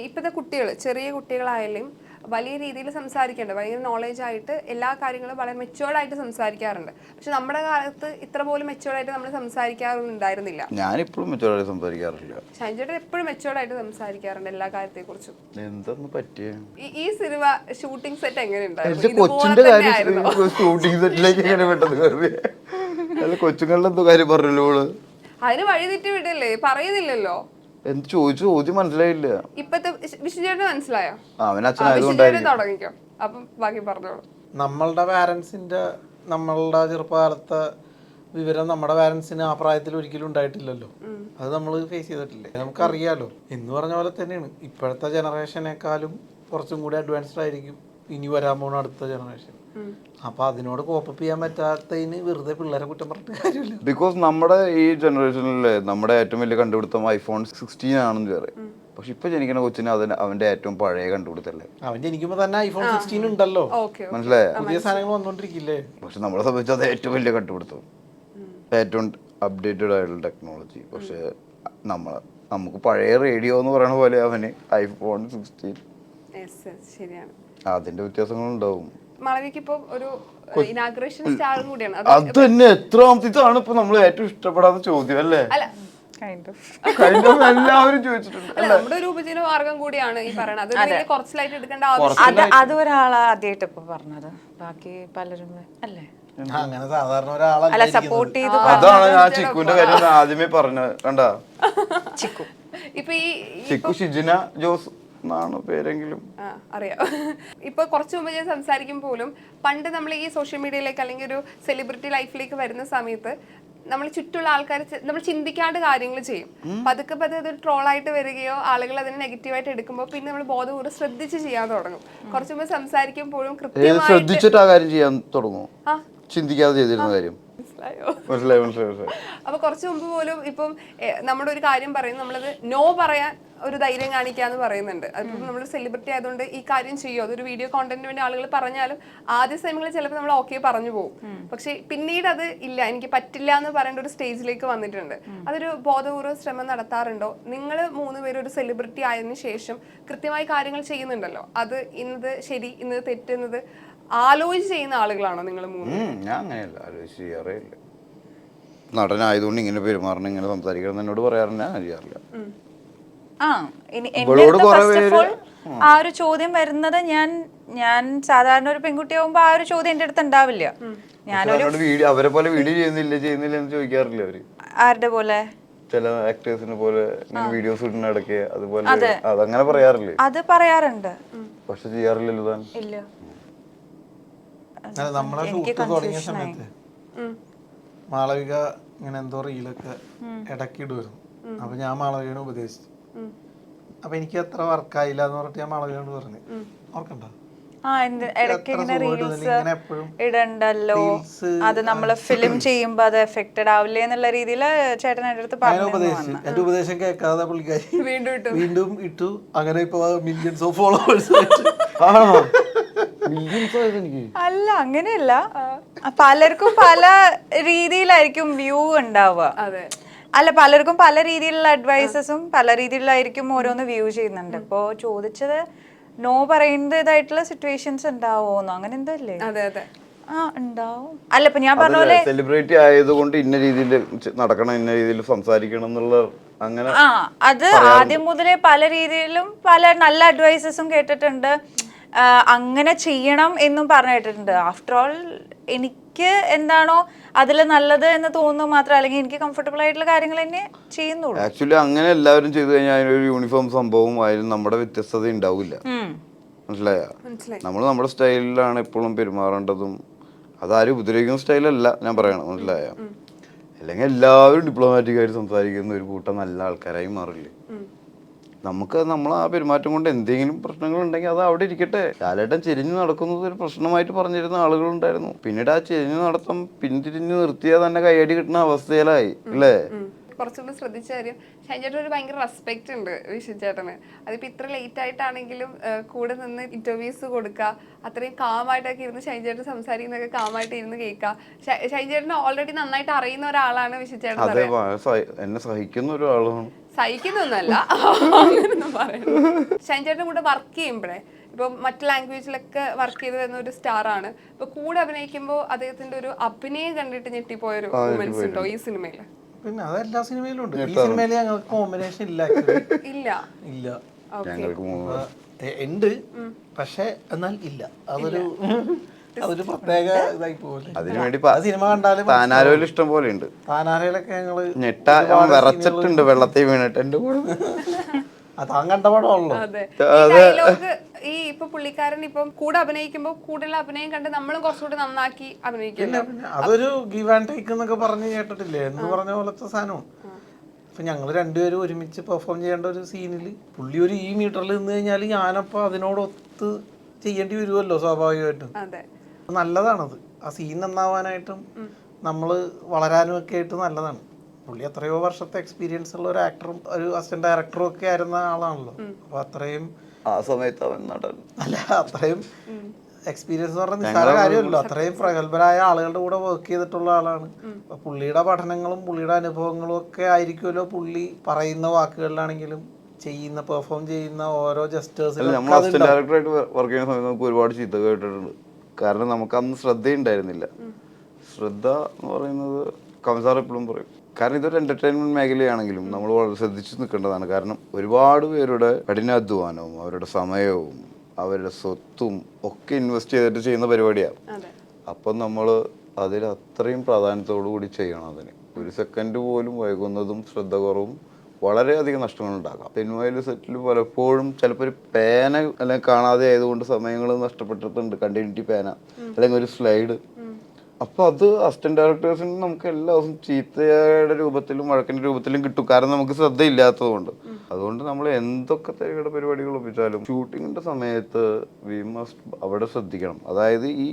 S2: ഇപ്പോഴത്തെ കുട്ടികൾ, ചെറിയ കുട്ടികളായാലും വലിയ രീതിയിൽ സംസാരിക്കേണ്ട, ഭയങ്കര നോളേജ് ആയിട്ട് എല്ലാ കാര്യങ്ങളും വളരെ മെച്ചുവേർഡ് ആയിട്ട് സംസാരിക്കാറുണ്ട്. പക്ഷെ നമ്മുടെ കാലത്ത് ഇത്ര പോലും മെച്ചുവേർഡ് ആയിട്ട് നമ്മൾ സംസാരിക്കാറുണ്ടായിരുന്നില്ല.
S1: ഞാനിപ്പോഴും മെച്ചുവേർഡ് ആയിട്ട് സംസാരിക്കാറില്ല.
S2: ഷൈൻചേട്ടൻ എപ്പോഴും മെച്ചുവേർഡ് ആയിട്ട് സംസാരിക്കാറുണ്ട് എല്ലാ കാര്യത്തെ കുറിച്ചും.
S1: എന്തെന്ന് പറ്റിയ
S2: ഈ സിനിമ ഷൂട്ടിംഗ് സെറ്റ് എങ്ങനെയുണ്ടായിരുന്നു?
S1: കൊച്ചിന്റെ കാര്യം ഷൂട്ടിംഗ് സെറ്റിലേക്ക് എങ്ങനെ പെട്ടെന്ന് കയറി? അല്ല, കൊച്ചുങ്ങളുടെ എന്തോ കാര്യം പറഞ്ഞല്ലോ.
S2: അതിന് വഴി തെറ്റി വിടല്ലേ, പറയുന്നില്ലല്ലോ.
S1: എന്ത് ചോദ്യം മനസ്സിലായില്ല.
S2: ഇപ്പത്തെ വിഷ്ണുചേട്ടന് മനസ്സിലായോ?
S1: അവൻ അച്ഛനായതുകൊണ്ടായിരിക്കും.
S2: തുടങ്ങിക്കോ, അപ്പം ബാക്കി പറഞ്ഞോളൂ.
S4: നമ്മളുടെ പാരൻസിന്റെ, നമ്മളുടെ ചെറുപ്പകാലത്തെ വിവരം നമ്മുടെ പാരൻസിന് ആ പ്രായത്തിൽ ഒരിക്കലും ഉണ്ടായിട്ടില്ലല്ലോ. അത് നമ്മൾ ഫേസ് ചെയ്തിട്ടില്ലേ, നമുക്കറിയാലോ. എന്ന് പറഞ്ഞ പോലെ തന്നെയാണ് ഇപ്പോഴത്തെ ജനറേഷനേക്കാളും കുറച്ചും കൂടി അഡ്വാൻസ്ഡ് ആയിരിക്കും ഇനി വരാൻ പോണ അടുത്ത ജനറേഷൻ. അപ്പൊ അതിനോട് കോപ്പപ്പ് ചെയ്യാൻ പറ്റാത്തതിന് വെറുതെ പിള്ളേരെ കുറ്റം പറഞ്ഞിട്ട് കാര്യമില്ല.
S1: ബിക്കോസ് നമ്മുടെ ഈ ജനറേഷനിലെ നമ്മുടെ ഏറ്റവും വലിയ കണ്ടുപിടുത്തം ഐഫോൺ 16 ആണെന്ന് പറയും. പക്ഷെ ഇപ്പൊ ജനിക്കുന്ന കൊച്ചിന് അവന്റെ ഏറ്റവും പഴയ കണ്ടുപിടുത്തല്ലേ.
S4: അവൻ ജനിക്കുമ്പോ തന്നെ ഐഫോൺ 16 ഉണ്ടല്ലോ,
S1: മനസ്സിലായ?
S4: പുതിയ സാധനങ്ങൾ വന്നോണ്ടിരിക്കില്ലേ.
S1: പക്ഷെ നമ്മളെ സംബന്ധിച്ച് അത് ഏറ്റവും വലിയ കണ്ടുപിടുത്തം, ഏറ്റവും അപ്ഡേറ്റഡ് ആയിട്ടുള്ള ടെക്നോളജി. പക്ഷെ നമുക്ക് പഴയ റേഡിയോ എന്ന് പറയുന്ന പോലെ അവന് ഐഫോൺ 16.
S2: ശരിയാണ്,
S1: അതിന്റെ വ്യത്യാസങ്ങളുണ്ടാവും.
S2: മാളവിക്ക് ഇപ്പൊ ഒരു ഇനാഗുറേഷൻ സ്റ്റാറും കൂടിയാണ്.
S1: അത് തന്നെ എത്രാമത്താണ് ഇപ്പൊ നമ്മൾ ഏറ്റവും ഇഷ്ടപ്പെടാത്ത ചോദ്യം അല്ലേ?
S2: അല്ല,
S1: എല്ലാവരും ചോദിച്ചിട്ടുണ്ട്.
S2: നമ്മുടെ ഒരു ഉപജീവന മാർഗം കൂടിയാണ് ഈ പറയുന്നത്. അത് കുറച്ചിലായിട്ട് എടുക്കേണ്ട ആവശ്യം.
S6: അത് ഒരാളാ ആദ്യമായിട്ട് ഇപ്പൊ പറഞ്ഞത്, ബാക്കി പലരും അല്ലേ
S4: അങ്ങനെ സാധാരണ ഒരാളെ
S6: അല്ല സപ്പോർട്ട് ചെയ്ത്.
S1: അതാണ് ഞാൻ ചിക്കുവിന്റെ കാര്യം ആദ്യമേ പറഞ്ഞത്. കണ്ടാ,
S6: ചിക്കു
S2: ഇപ്പൊ
S1: ചിക്കു ഷിജിന ജോസ് എന്നാണ് പേരെങ്കിലും
S2: അറിയാം. ഇപ്പൊ കുറച്ചു മുമ്പ് ഞാൻ സംസാരിക്കും പോലും, പണ്ട് നമ്മൾ ഈ സോഷ്യൽ മീഡിയയിലേക്ക് അല്ലെങ്കിൽ ഒരു സെലിബ്രിറ്റി ലൈഫിലേക്ക് വരുന്ന സമയത്ത് നമ്മൾ ചുറ്റുള്ള ആൾക്കാർ നമ്മൾ ചിന്തിക്കാണ്ട് കാര്യങ്ങൾ ചെയ്യും. പതുക്കെ അത് ട്രോളായിട്ട് വരികയോ ആളുകൾ അതിനെ നെഗറ്റീവായിട്ട് എടുക്കുമ്പോൾ പിന്നെ നമ്മൾ ബോധപൂർവ്വം ശ്രദ്ധിച്ച് ചെയ്യാൻ തുടങ്ങും. കുറച്ചു മുമ്പ് സംസാരിക്കുമ്പോഴും കൃത്യമായിട്ട്
S1: ശ്രദ്ധിച്ചിട്ട് ആ കാര്യം ചെയ്യാൻ തുടങ്ങും, ചിന്തിക്കാതെ ചെയ്തിരുന്ന കാര്യം. മനസ്സിലായി.
S2: അപ്പൊ കുറച്ചു മുമ്പ് പോലും ഇപ്പം നമ്മുടെ ഒരു കാര്യം പറയും, നമ്മളത് നോ പറയാൻ ഒരു ധൈര്യം കാണിക്കാന്ന് പറയുന്നുണ്ട്. അതിപ്പം നമ്മൾ സെലിബ്രിറ്റി ആയതുകൊണ്ട് ഈ കാര്യം ചെയ്യും, അതൊരു വീഡിയോ കോണ്ടന്റിന് വേണ്ടി ആളുകൾ പറഞ്ഞാലും ആദ്യ സമയങ്ങളിൽ ചിലപ്പോൾ നമ്മൾ ഓക്കെ പറഞ്ഞു പോകും. പക്ഷെ പിന്നീട് അത് ഇല്ല, എനിക്ക് പറ്റില്ല എന്ന് പറയേണ്ട ഒരു സ്റ്റേജിലേക്ക് വന്നിട്ടുണ്ട്. അതൊരു ബോധപൂർവ്വം ശ്രമം നടത്താറുണ്ടോ? നിങ്ങൾ 3 പേരും ഒരു സെലിബ്രിറ്റി ആയതിനു ശേഷം കൃത്യമായി കാര്യങ്ങൾ ചെയ്യുന്നുണ്ടല്ലോ, അത് ഇന്നത് ശരി ഇന്നത് തെറ്റുന്നത് ആലോചിച്ച് ചെയ്യുന്ന ആളുകളാണോ നിങ്ങൾ 3?
S1: ഞാൻ അങ്ങനെയല്ല, ആലോചിച്ച് ചെയ്യാറേ ഇല്ല. നടനായതുകൊണ്ട് ഇങ്ങനെ പെരുമാറണം, ഇങ്ങനെ സംസാരിക്കണം എന്നോട് പറയാറില്ല, ഞാൻ ചെയ്യാറില്ല.
S6: ആ ഒരു ചോദ്യം വരുന്നത് ഞാൻ ഞാൻ സാധാരണ ഒരു പെൺകുട്ടിയാവുമ്പോ ആ ഒരു ചോദ്യം എന്റെ അടുത്ത് ഉണ്ടാവില്ല. ഞാനൊരു
S1: വീഡിയോ അവരെ പോലെ വീഡിയോ ചെയ്യുന്നില്ല എന്ന് ചോദിക്കാറില്ല അവര്.
S6: ആരുടെ പോലെ?
S1: ചില ആക്ടേഴ്സിനെ പോലെ വീഡിയോസ് ഇടുന്ന ഇടയ്ക്ക് അതുപോലെ അതങ്ങനെ പറയാറില്ലേ?
S6: അത് പറയാറുണ്ട്,
S1: പക്ഷെ ചെയ്യാറില്ലല്ലോ താൻ.
S6: ഇല്ല.
S4: നമ്മളെ ഷൂട്ട് തുടങ്ങിയ സമയത്ത് മാളവിക ഇങ്ങനെ എന്തോ റീലൊക്കെ ഇടയ്ക്ക് ഇടുമായിരുന്നു. അപ്പൊ ഞാൻ മാളവികനെ ഉപദേശിച്ചു. അപ്പൊ എനിക്ക് അത്ര വർക്കായില്ല എന്ന് പറഞ്ഞിട്ട് ഞാൻ മാളവികയോട് പറഞ്ഞു, ഓർക്കണ്ട
S6: ഇടയ്ക്ക് ഇങ്ങനെ റീൽസ് ഇടണ്ടല്ലോ, അത് നമ്മള് ഫിലിം ചെയ്യുമ്പോ അത് എഫക്റ്റഡ് ആവില്ലേ എന്നുള്ള രീതിയിൽ ചേട്ടൻ എന്റെ അടുത്ത് പറഞ്ഞു.
S4: എന്റെ ഉപദേശം കേൾക്കാതെ പുള്ളിക്കാരി വീണ്ടും ഇട്ടു. അങ്ങനെ ഇപ്പൊ മില്യൺസ് ഓഫ് ഫോളോവേഴ്സ്.
S6: അല്ല, അങ്ങനെയല്ല, പലർക്കും പല രീതിയിലായിരിക്കും വ്യൂ ഉണ്ടാവുക. അല്ല, പലർക്കും പല രീതിയിലുള്ള അഡ്വൈസസും പല രീതിയിലായിരിക്കും ഓരോന്ന് വ്യൂ ചെയ്യുന്നുണ്ട്. ഇപ്പൊ ചോദിച്ചത് നോ പറയുന്നതായിട്ടുള്ള സിറ്റുവേഷൻസ് ഉണ്ടാവോന്നോ, അങ്ങനെ എന്തോ അല്ലേ? ഉണ്ടാവും. അല്ല, ഇപ്പൊ ഞാൻ പറഞ്ഞ പോലെ
S1: സെലിബ്രിറ്റി ആയതുകൊണ്ട് ഇന്ന രീതിയിൽ നടക്കണം, ഇന്ന രീതിയിൽ സംസാരിക്കണം എന്നുള്ള അങ്ങനെ
S6: അത് ആദ്യം മുതലേ പല രീതിയിലും പല നല്ല അഡ്വൈസസും കേട്ടിട്ടുണ്ട്. അങ്ങനെ ചെയ്യണം എന്നും പറഞ്ഞു കേട്ടിട്ടുണ്ട്. ആഫ്റ്റർ ഓൾ എനിക്ക് എന്താണോ അതിൽ നല്ലത് എന്ന് തോന്നുന്നു മാത്രം, അല്ലെങ്കിൽ എനിക്ക് കംഫർട്ടബിൾ ആയിട്ടുള്ള കാര്യങ്ങൾ തന്നെ ചെയ്യുന്നുള്ളൂ.
S1: ആക്ച്വലി അങ്ങനെ എല്ലാവരും ചെയ്തു കഴിഞ്ഞാൽ അതിനൊരു യൂണിഫോം സംഭവം ആയാലും നമ്മുടെ വ്യത്യസ്തത ഉണ്ടാവില്ല. മനസ്സിലായ? നമ്മൾ നമ്മുടെ സ്റ്റൈലിലാണ് എപ്പോഴും പെരുമാറേണ്ടതും. അതാരും ഉപദ്രവിക്കുന്ന സ്റ്റൈലല്ല ഞാൻ പറയണം. മനസ്സിലായ? അല്ലെങ്കിൽ എല്ലാവരും ഡിപ്ലോമാറ്റിക് ആയിട്ട് സംസാരിക്കുന്ന ഒരു കൂട്ടം നല്ല ആൾക്കാരായി മാറില്ലേ? നമുക്ക് നമ്മൾ ആ പെരുമാറ്റം കൊണ്ട് എന്തെങ്കിലും പ്രശ്നങ്ങൾ ഉണ്ടെങ്കിൽ അത് അവിടെ ഇരിക്കട്ടെ. ലാലേട്ടൻ ചെരിഞ്ഞു നടക്കുന്നത് ഒരു പ്രശ്നമായിട്ട് പറഞ്ഞിരുന്ന ആളുകളുണ്ടായിരുന്നു. പിന്നീട് ആ ചെരിഞ്ഞു നടത്തം പിന്തിരിഞ്ഞു നിർത്തിയാൽ തന്നെ കൈയടി കിട്ടുന്ന അവസ്ഥയിലായി അല്ലേ?
S2: കുറച്ചുകൂടി ശ്രദ്ധിച്ച കാര്യം, ഷൈൻ ചേട്ടൻ ഒരു ഭയങ്കര റെസ്പെക്ട് ഉണ്ട് വിഷ്ണു ചേട്ടന്. അതിപ്പോ ഇത്ര ലേറ്റ് ആയിട്ടാണെങ്കിലും കൂടെ നിന്ന് ഇന്റർവ്യൂസ് കൊടുക്കുക, അത്രയും കാമായിട്ടൊക്കെ ഇരുന്ന് ഷൈൻ ചേട്ടൻ സംസാരിക്കുന്നൊക്കെ കാമായിട്ട് ഇരുന്ന് കേൾക്കുക. ഷൈൻ ചേട്ടന് ഓൾറെഡി നന്നായിട്ട് അറിയുന്ന ഒരാളാണ് വിഷ്ണു ചേട്ടൻ.
S1: എന്നെ സഹിക്കുന്ന ഒരാളാണ്.
S2: സഹിക്കുന്നൊന്നല്ല, അങ്ങനൊന്നും പറയുന്നത്. ഷൈൻ ചേട്ടൻ്റെ കൂടെ വർക്ക് ചെയ്യുമ്പോഴേ, ഇപ്പൊ മറ്റു ലാംഗ്വേജിലൊക്കെ വർക്ക് ചെയ്ത് വരുന്ന ഒരു സ്റ്റാർ ആണ്. ഇപ്പൊ കൂടെ അഭിനയിക്കുമ്പോൾ അദ്ദേഹത്തിന്റെ ഒരു അഭിനയം കണ്ടിട്ട് ഞെട്ടിപ്പോയൊരു മൂമെന്റ്സ് ഉണ്ടോ ഈ സിനിമയില്?
S4: പിന്നെ അതെല്ലാ സിനിമയിലും ഉണ്ട്. ഈ സിനിമയില് ഞങ്ങൾക്ക് കോമ്പിനേഷൻ ഇല്ല. ഉണ്ട്, പക്ഷെ എന്നാൽ ഇല്ല. അതൊരു പ്രത്യേക ഇതായി പോലെ.
S1: അതിനുവേണ്ടി
S4: സിനിമ കണ്ടാലും
S1: താനാരോയിൽ ഇഷ്ടം പോലെ ഉണ്ട്.
S4: താനാരയിലൊക്കെ ഞങ്ങള്
S1: വിറച്ചിട്ടുണ്ട് വെള്ളത്തിൽ വീണിട്ട് എന്റെ കൂടെ.
S4: താൻ കണ്ട പടമാണല്ലോ.
S2: ഈ ഇപ്പൊ പുള്ളിക്കാരൻ ഇപ്പം കൂടെ അഭിനയിക്കുമ്പോ കൂടുതൽ അഭിനയം കണ്ട് നമ്മളും കുറച്ചുകൂടി നന്നാക്കി അഭിനയിക്കില്ല.
S4: അതൊരു ഗീവ് ആൻഡ് ടേക്ക് എന്നൊക്കെ പറഞ്ഞ് കേട്ടിട്ടില്ലേ എന്ന് പറഞ്ഞ പോലത്തെ സാധനവും. അപ്പൊ ഞങ്ങള് രണ്ടുപേരും ഒരുമിച്ച് പെർഫോം ചെയ്യേണ്ട ഒരു സീനിൽ പുള്ളി ഒരു ഈ മീറ്ററിൽ നിന്ന് കഴിഞ്ഞാൽ ഞാനപ്പോ അതിനോടൊത്ത് ചെയ്യേണ്ടി വരുമല്ലോ സ്വാഭാവികമായിട്ടും. നല്ലതാണത്. ആ സീൻ നന്നാവാനായിട്ടും നമ്മള് വളരാനും ഒക്കെ ആയിട്ട് നല്ലതാണ്. പുള്ളി എത്രയോ വർഷത്തെ എക്സ്പീരിയൻസ് ഉള്ള ഒരു ആക്ടറും ഒരു അസിസ്റ്റന്റ് ഡയറക്ടറും ഒക്കെ ആയിരുന്ന ആളാണല്ലോ. അപ്പൊ അത്രയും
S1: ആ സമയത്ത് അവൻ നടൻ
S4: അല്ല, അത്രയും എക്സ്പീരിയൻസ് എന്ന് പറഞ്ഞാൽ നിസ്സാര കാര്യമല്ലോ. അത്രയും പ്രഗത്ഭരായ ആളുകളുടെ കൂടെ വർക്ക് ചെയ്തിട്ടുള്ള ആളാണ്. അപ്പൊ പുള്ളിയുടെ പഠനങ്ങളും പുള്ളിയുടെ അനുഭവങ്ങളും ഒക്കെ ആയിരിക്കുമല്ലോ പുള്ളി പറയുന്ന വാക്കുകളിലാണെങ്കിലും ചെയ്യുന്ന പെർഫോം ചെയ്യുന്ന ഓരോ ജസ്റ്റേഴ്സിലും.
S1: നമ്മൾ അസിസ്റ്റന്റ് ഡയറക്ടറായിട്ട് വർക്ക് ചെയ്യുന്ന സമയത്ത് നമുക്ക് ഒരുപാട് ചീത്ത കേട്ടിട്ടുണ്ട്. കാരണം നമുക്ക് അന്ന് ശ്രദ്ധയുണ്ടായിരുന്നില്ല. ശ്രദ്ധ എന്ന് പറയുന്നത് കമൽസാർ എപ്പോഴും പറയും. കാരണം ഇതൊരു എന്റർടൈൻമെന്റ് മേഖലയാണെങ്കിലും നമ്മൾ വളരെ ശ്രദ്ധിച്ചു നിൽക്കേണ്ടതാണ്. കാരണം ഒരുപാട് പേരുടെ കഠിനാധ്വാനവും അവരുടെ സമയവും അവരുടെ സ്വത്തും ഒക്കെ ഇൻവെസ്റ്റ് ചെയ്തിട്ട് ചെയ്യുന്ന പരിപാടിയാണ്. അപ്പം നമ്മൾ അതിൽ അത്രയും പ്രാധാന്യത്തോടു കൂടി ചെയ്യണം. അതിന് ഒരു സെക്കൻഡ് പോലും വൈകുന്നതും ശ്രദ്ധ കുറവും വളരെയധികം നഷ്ടങ്ങളുണ്ടാകാം. സിനിമയിൽ സെറ്റിൽ പലപ്പോഴും ചിലപ്പോൾ ഒരു പേന അല്ലെങ്കിൽ കാണാതെ ആയതുകൊണ്ട് സമയങ്ങൾ നഷ്ടപ്പെട്ടിട്ടുണ്ട്. കണ്ടിന്യൂറ്റി പേന അല്ലെങ്കിൽ ഒരു സ്ലൈഡ്. അപ്പൊ അത് അസിസ്റ്റന്റ് ഡയറക്ടേഴ്സിന് നമുക്ക് എല്ലാ ദിവസവും ചീത്തയുടെ രൂപത്തിലും വഴക്കിന്റെ രൂപത്തിലും കിട്ടും. കാരണം നമുക്ക് ശ്രദ്ധയില്ലാത്തത് കൊണ്ട്. അതുകൊണ്ട് നമ്മൾ എന്തൊക്കെ തരയുടെ പരിപാടികൾ ഒപ്പിച്ചാലും ഷൂട്ടിങ്ങിന്റെ സമയത്ത് വി മസ്റ്റ് അവിടെ ശ്രദ്ധിക്കണം. അതായത് ഈ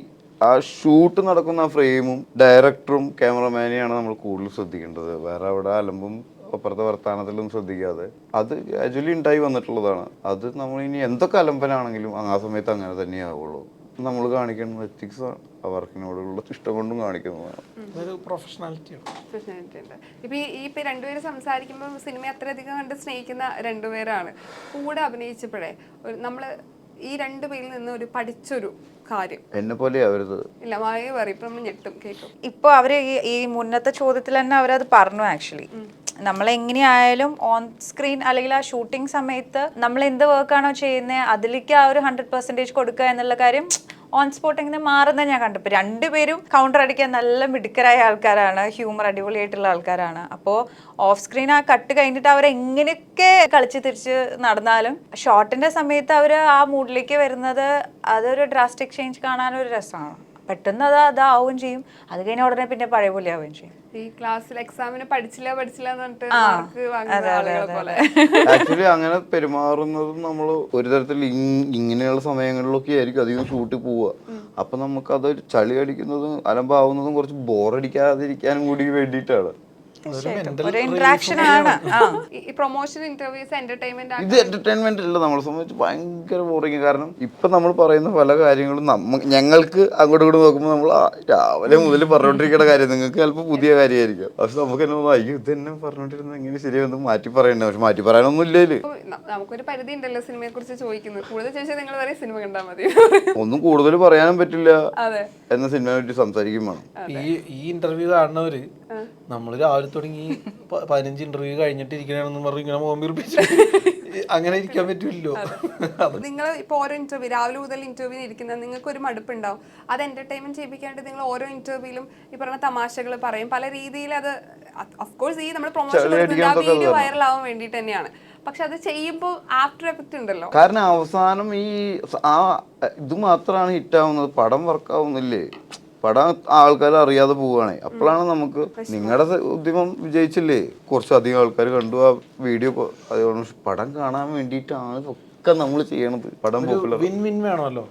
S1: ആ ഷൂട്ട് നടക്കുന്ന ഫ്രെയിമും ഡയറക്ടറും ക്യാമറമാനെയാണ് നമ്മൾ കൂടുതൽ ശ്രദ്ധിക്കേണ്ടത്. വേറെ അവിടെ അലമ്പും അപ്പുറത്തെ വർത്താനത്തിലും ശ്രദ്ധിക്കാതെ. അത് ആക്ച്വലി ഉണ്ടായി വന്നിട്ടുള്ളതാണ്. അത് നമ്മൾ ഇനി എന്തൊക്കെ അലമ്പനാണെങ്കിലും ആ സമയത്ത് അങ്ങനെ തന്നെ ആവുള്ളൂ. നമ്മൾ കാണിക്കുന്ന എത്തിക്സ് ആ വർക്കിനോടുള്ള ഇഷ്ടം കൊണ്ടും കാണിക്കുന്നതാണ്.
S2: പ്രൊഫഷണാലിറ്റി ഉണ്ട്. ഇപ്പൊ രണ്ടുപേരും സംസാരിക്കുമ്പോൾ സിനിമ അത്രയധികം കണ്ട് സ്നേഹിക്കുന്ന രണ്ടുപേരാണ്. കൂടെ അഭിനയിച്ചപ്പോഴേ നമ്മള് ഈ രണ്ടുപേരിൽ നിന്ന് ഒരു പഠിച്ചൊരു കാര്യം
S1: എന്നെ പോലെ അവരത്
S2: ഇല്ല മായ പറയും. ഇപ്പൊ നമ്മൾ ഞെട്ടും കേൾക്കും.
S6: ഇപ്പൊ അവര് ഈ മുന്നത്തെ ചോദ്യത്തിൽ തന്നെ അവരത് പറഞ്ഞു. ആക്ച്വലി നമ്മളെങ്ങനെയായാലും ഓൺ സ്ക്രീൻ അല്ലെങ്കിൽ ആ ഷൂട്ടിംഗ് സമയത്ത് നമ്മൾ എന്ത് വർക്കാണോ ചെയ്യുന്നത് അതിലേക്ക് ആ ഒരു 100% കൊടുക്കുക എന്നുള്ള കാര്യം ഓൺ സ്പോട്ട് ഇങ്ങനെ മാറുന്നത് ഞാൻ കണ്ടു. ഇപ്പോൾ രണ്ടുപേരും കൗണ്ടർ അടിക്കാൻ നല്ല മിടുക്കരായ ആൾക്കാരാണ്, ഹ്യൂമർ അടിപൊളിയായിട്ടുള്ള ആൾക്കാരാണ്. അപ്പോൾ ഓഫ് സ്ക്രീൻ ആ കട്ട് കഴിഞ്ഞിട്ട് അവരെങ്ങനെയൊക്കെ കളിച്ച് തിരിച്ച് നടന്നാലും ഷോട്ടിൻ്റെ സമയത്ത് അവർ ആ മൂഡിലേക്ക് വരുന്നത് അതൊരു ഡ്രാസ്റ്റിക് ചേഞ്ച് കാണാനൊരു രസമാണ്. പെട്ടെന്ന് അതാവുകയും ചെയ്യും, അത് കഴിഞ്ഞ ഉടനെ പിന്നെ പഴയ പോലെ ആവുകയും ചെയ്യും.
S2: ഈ ക്ലാസ്സിൽ എക്സാമിന് പഠിച്ചില്ല എന്ന് പറഞ്ഞിട്ട് മാർക്ക് വാങ്ങുന്ന ആളുകളെ പോലെ.
S1: ആക്ച്വലി അങ്ങനെ പെരുമാറുന്നതും നമ്മൾ ഒരു തരത്തിൽ ഇങ്ങനെയുള്ള സമയങ്ങളിലൊക്കെ ആയിരിക്കും അധികം ഷൂട്ടിൽ പോവുക. അപ്പൊ നമുക്ക് അതൊരു ചളി അടിക്കുന്നതും അലമ്പാവുന്നതും കുറച്ച് ബോറടിക്കാതിരിക്കാനും കൂടി വേണ്ടിയിട്ടാണ്.
S6: ഒരു ഇന്ററാക്ഷൻ ആണ്.
S2: ഈ പ്രൊമോഷൻ ഇന്റർവ്യൂസ് എന്റർടൈൻമെന്റ്
S1: ഇത് എന്റർടൈൻമെന്റ് അല്ല, നമ്മളെ സംബന്ധിച്ച് ഭയങ്കര ബോറിങ്. കാരണം ഇപ്പൊ നമ്മൾ പറയുന്ന പല കാര്യങ്ങളും ഞങ്ങൾക്ക് അങ്ങോട്ടും ഇങ്ങോട്ട് നോക്കുമ്പോൾ നമ്മൾ രാവിലെ മുതൽ പറഞ്ഞോണ്ടിരിക്കുന്ന കാര്യം നിങ്ങൾക്ക് ചിലപ്പോൾ പുതിയ കാര്യമായിരിക്കും. പക്ഷെ നമുക്ക് തന്നെ അയ്യോ ഇത് തന്നെ പറഞ്ഞോണ്ടിരുന്നത് എങ്ങനെ ശരിയാന്ന് മാറ്റി പറയണ്ടേ. പക്ഷെ മാറ്റി പറയാനൊന്നും ഇല്ലേല്.
S2: നമുക്കൊരു പരിധി ഉണ്ടല്ലോ സിനിമയെ കുറിച്ച് ചോദിക്കുന്നത്. കൂടുതൽ ചോദിച്ചാൽ നിങ്ങൾ പറയും സിനിമ കണ്ടാൽ മതി.
S1: ഒന്നും കൂടുതൽ പറയാനും പറ്റില്ല
S2: അതെ
S1: എന്ന സിനിമയെ പറ്റി സംസാരിക്കും വേണം.
S4: ഈ ഇന്റർവ്യൂ കാണുന്നവര് നമ്മള് രാവിലെ തുടങ്ങി 15 ഇന്റർവ്യൂ കഴിഞ്ഞിട്ട് ഇരിക്കണെന്ന് പറഞ്ഞു ഇങ്ങനെ മുമ്പിൽ അങ്ങനെ ഇരിക്കാൻ പറ്റില്ലല്ലോ.
S2: നിങ്ങൾ ഇപ്പൊ ഓരോ ഇന്റർവ്യൂ രാവിലെ മുതൽ ഇന്റർവ്യൂവിന് ഇരിക്കുന്ന നിങ്ങൾക്ക് ഒരു മടുപ്പുണ്ടാവും. അത് എന്റർടൈൻമെന്റ് ചെയ്യിപ്പിക്കാണ്ട് നിങ്ങൾ ഓരോ ഇന്റർവ്യൂവിലും ഈ പറഞ്ഞ തമാശകൾ പറയും. പല രീതിയിൽ അത് ഓഫ്കോഴ്സ് ഈ നമ്മൾ പ്രൊമോഷൻ വീഡിയോ വൈറൽ ആവാൻ വേണ്ടിയിട്ട് തന്നെയാണ്. പക്ഷെ അത് ചെയ്യുമ്പോൾ ആഫ്റ്റർ എഫക്റ്റ് ഉണ്ടല്ലോ.
S1: കാരണം അവസാനം ഇത് മാത്രമാണ് ഹിറ്റാവുന്നത്, പടം വർക്കാവുന്നില്ലേ. പടം ആൾക്കാർ അറിയാതെ പോവുകയാണെ അപ്പോഴാണ് നമുക്ക് നിങ്ങളുടെ ഉദ്യമം വിജയിച്ചില്ലേ, കുറച്ചധികം ആൾക്കാർ കണ്ടു ആ വീഡിയോ. അതുകൊണ്ട് പടം കാണാൻ വേണ്ടിയിട്ടാണ് ഒക്കെ നമ്മൾ ചെയ്യണത്. പടം പോപ്പുലർ
S4: വിൻ വിൻ വേണമല്ലോ.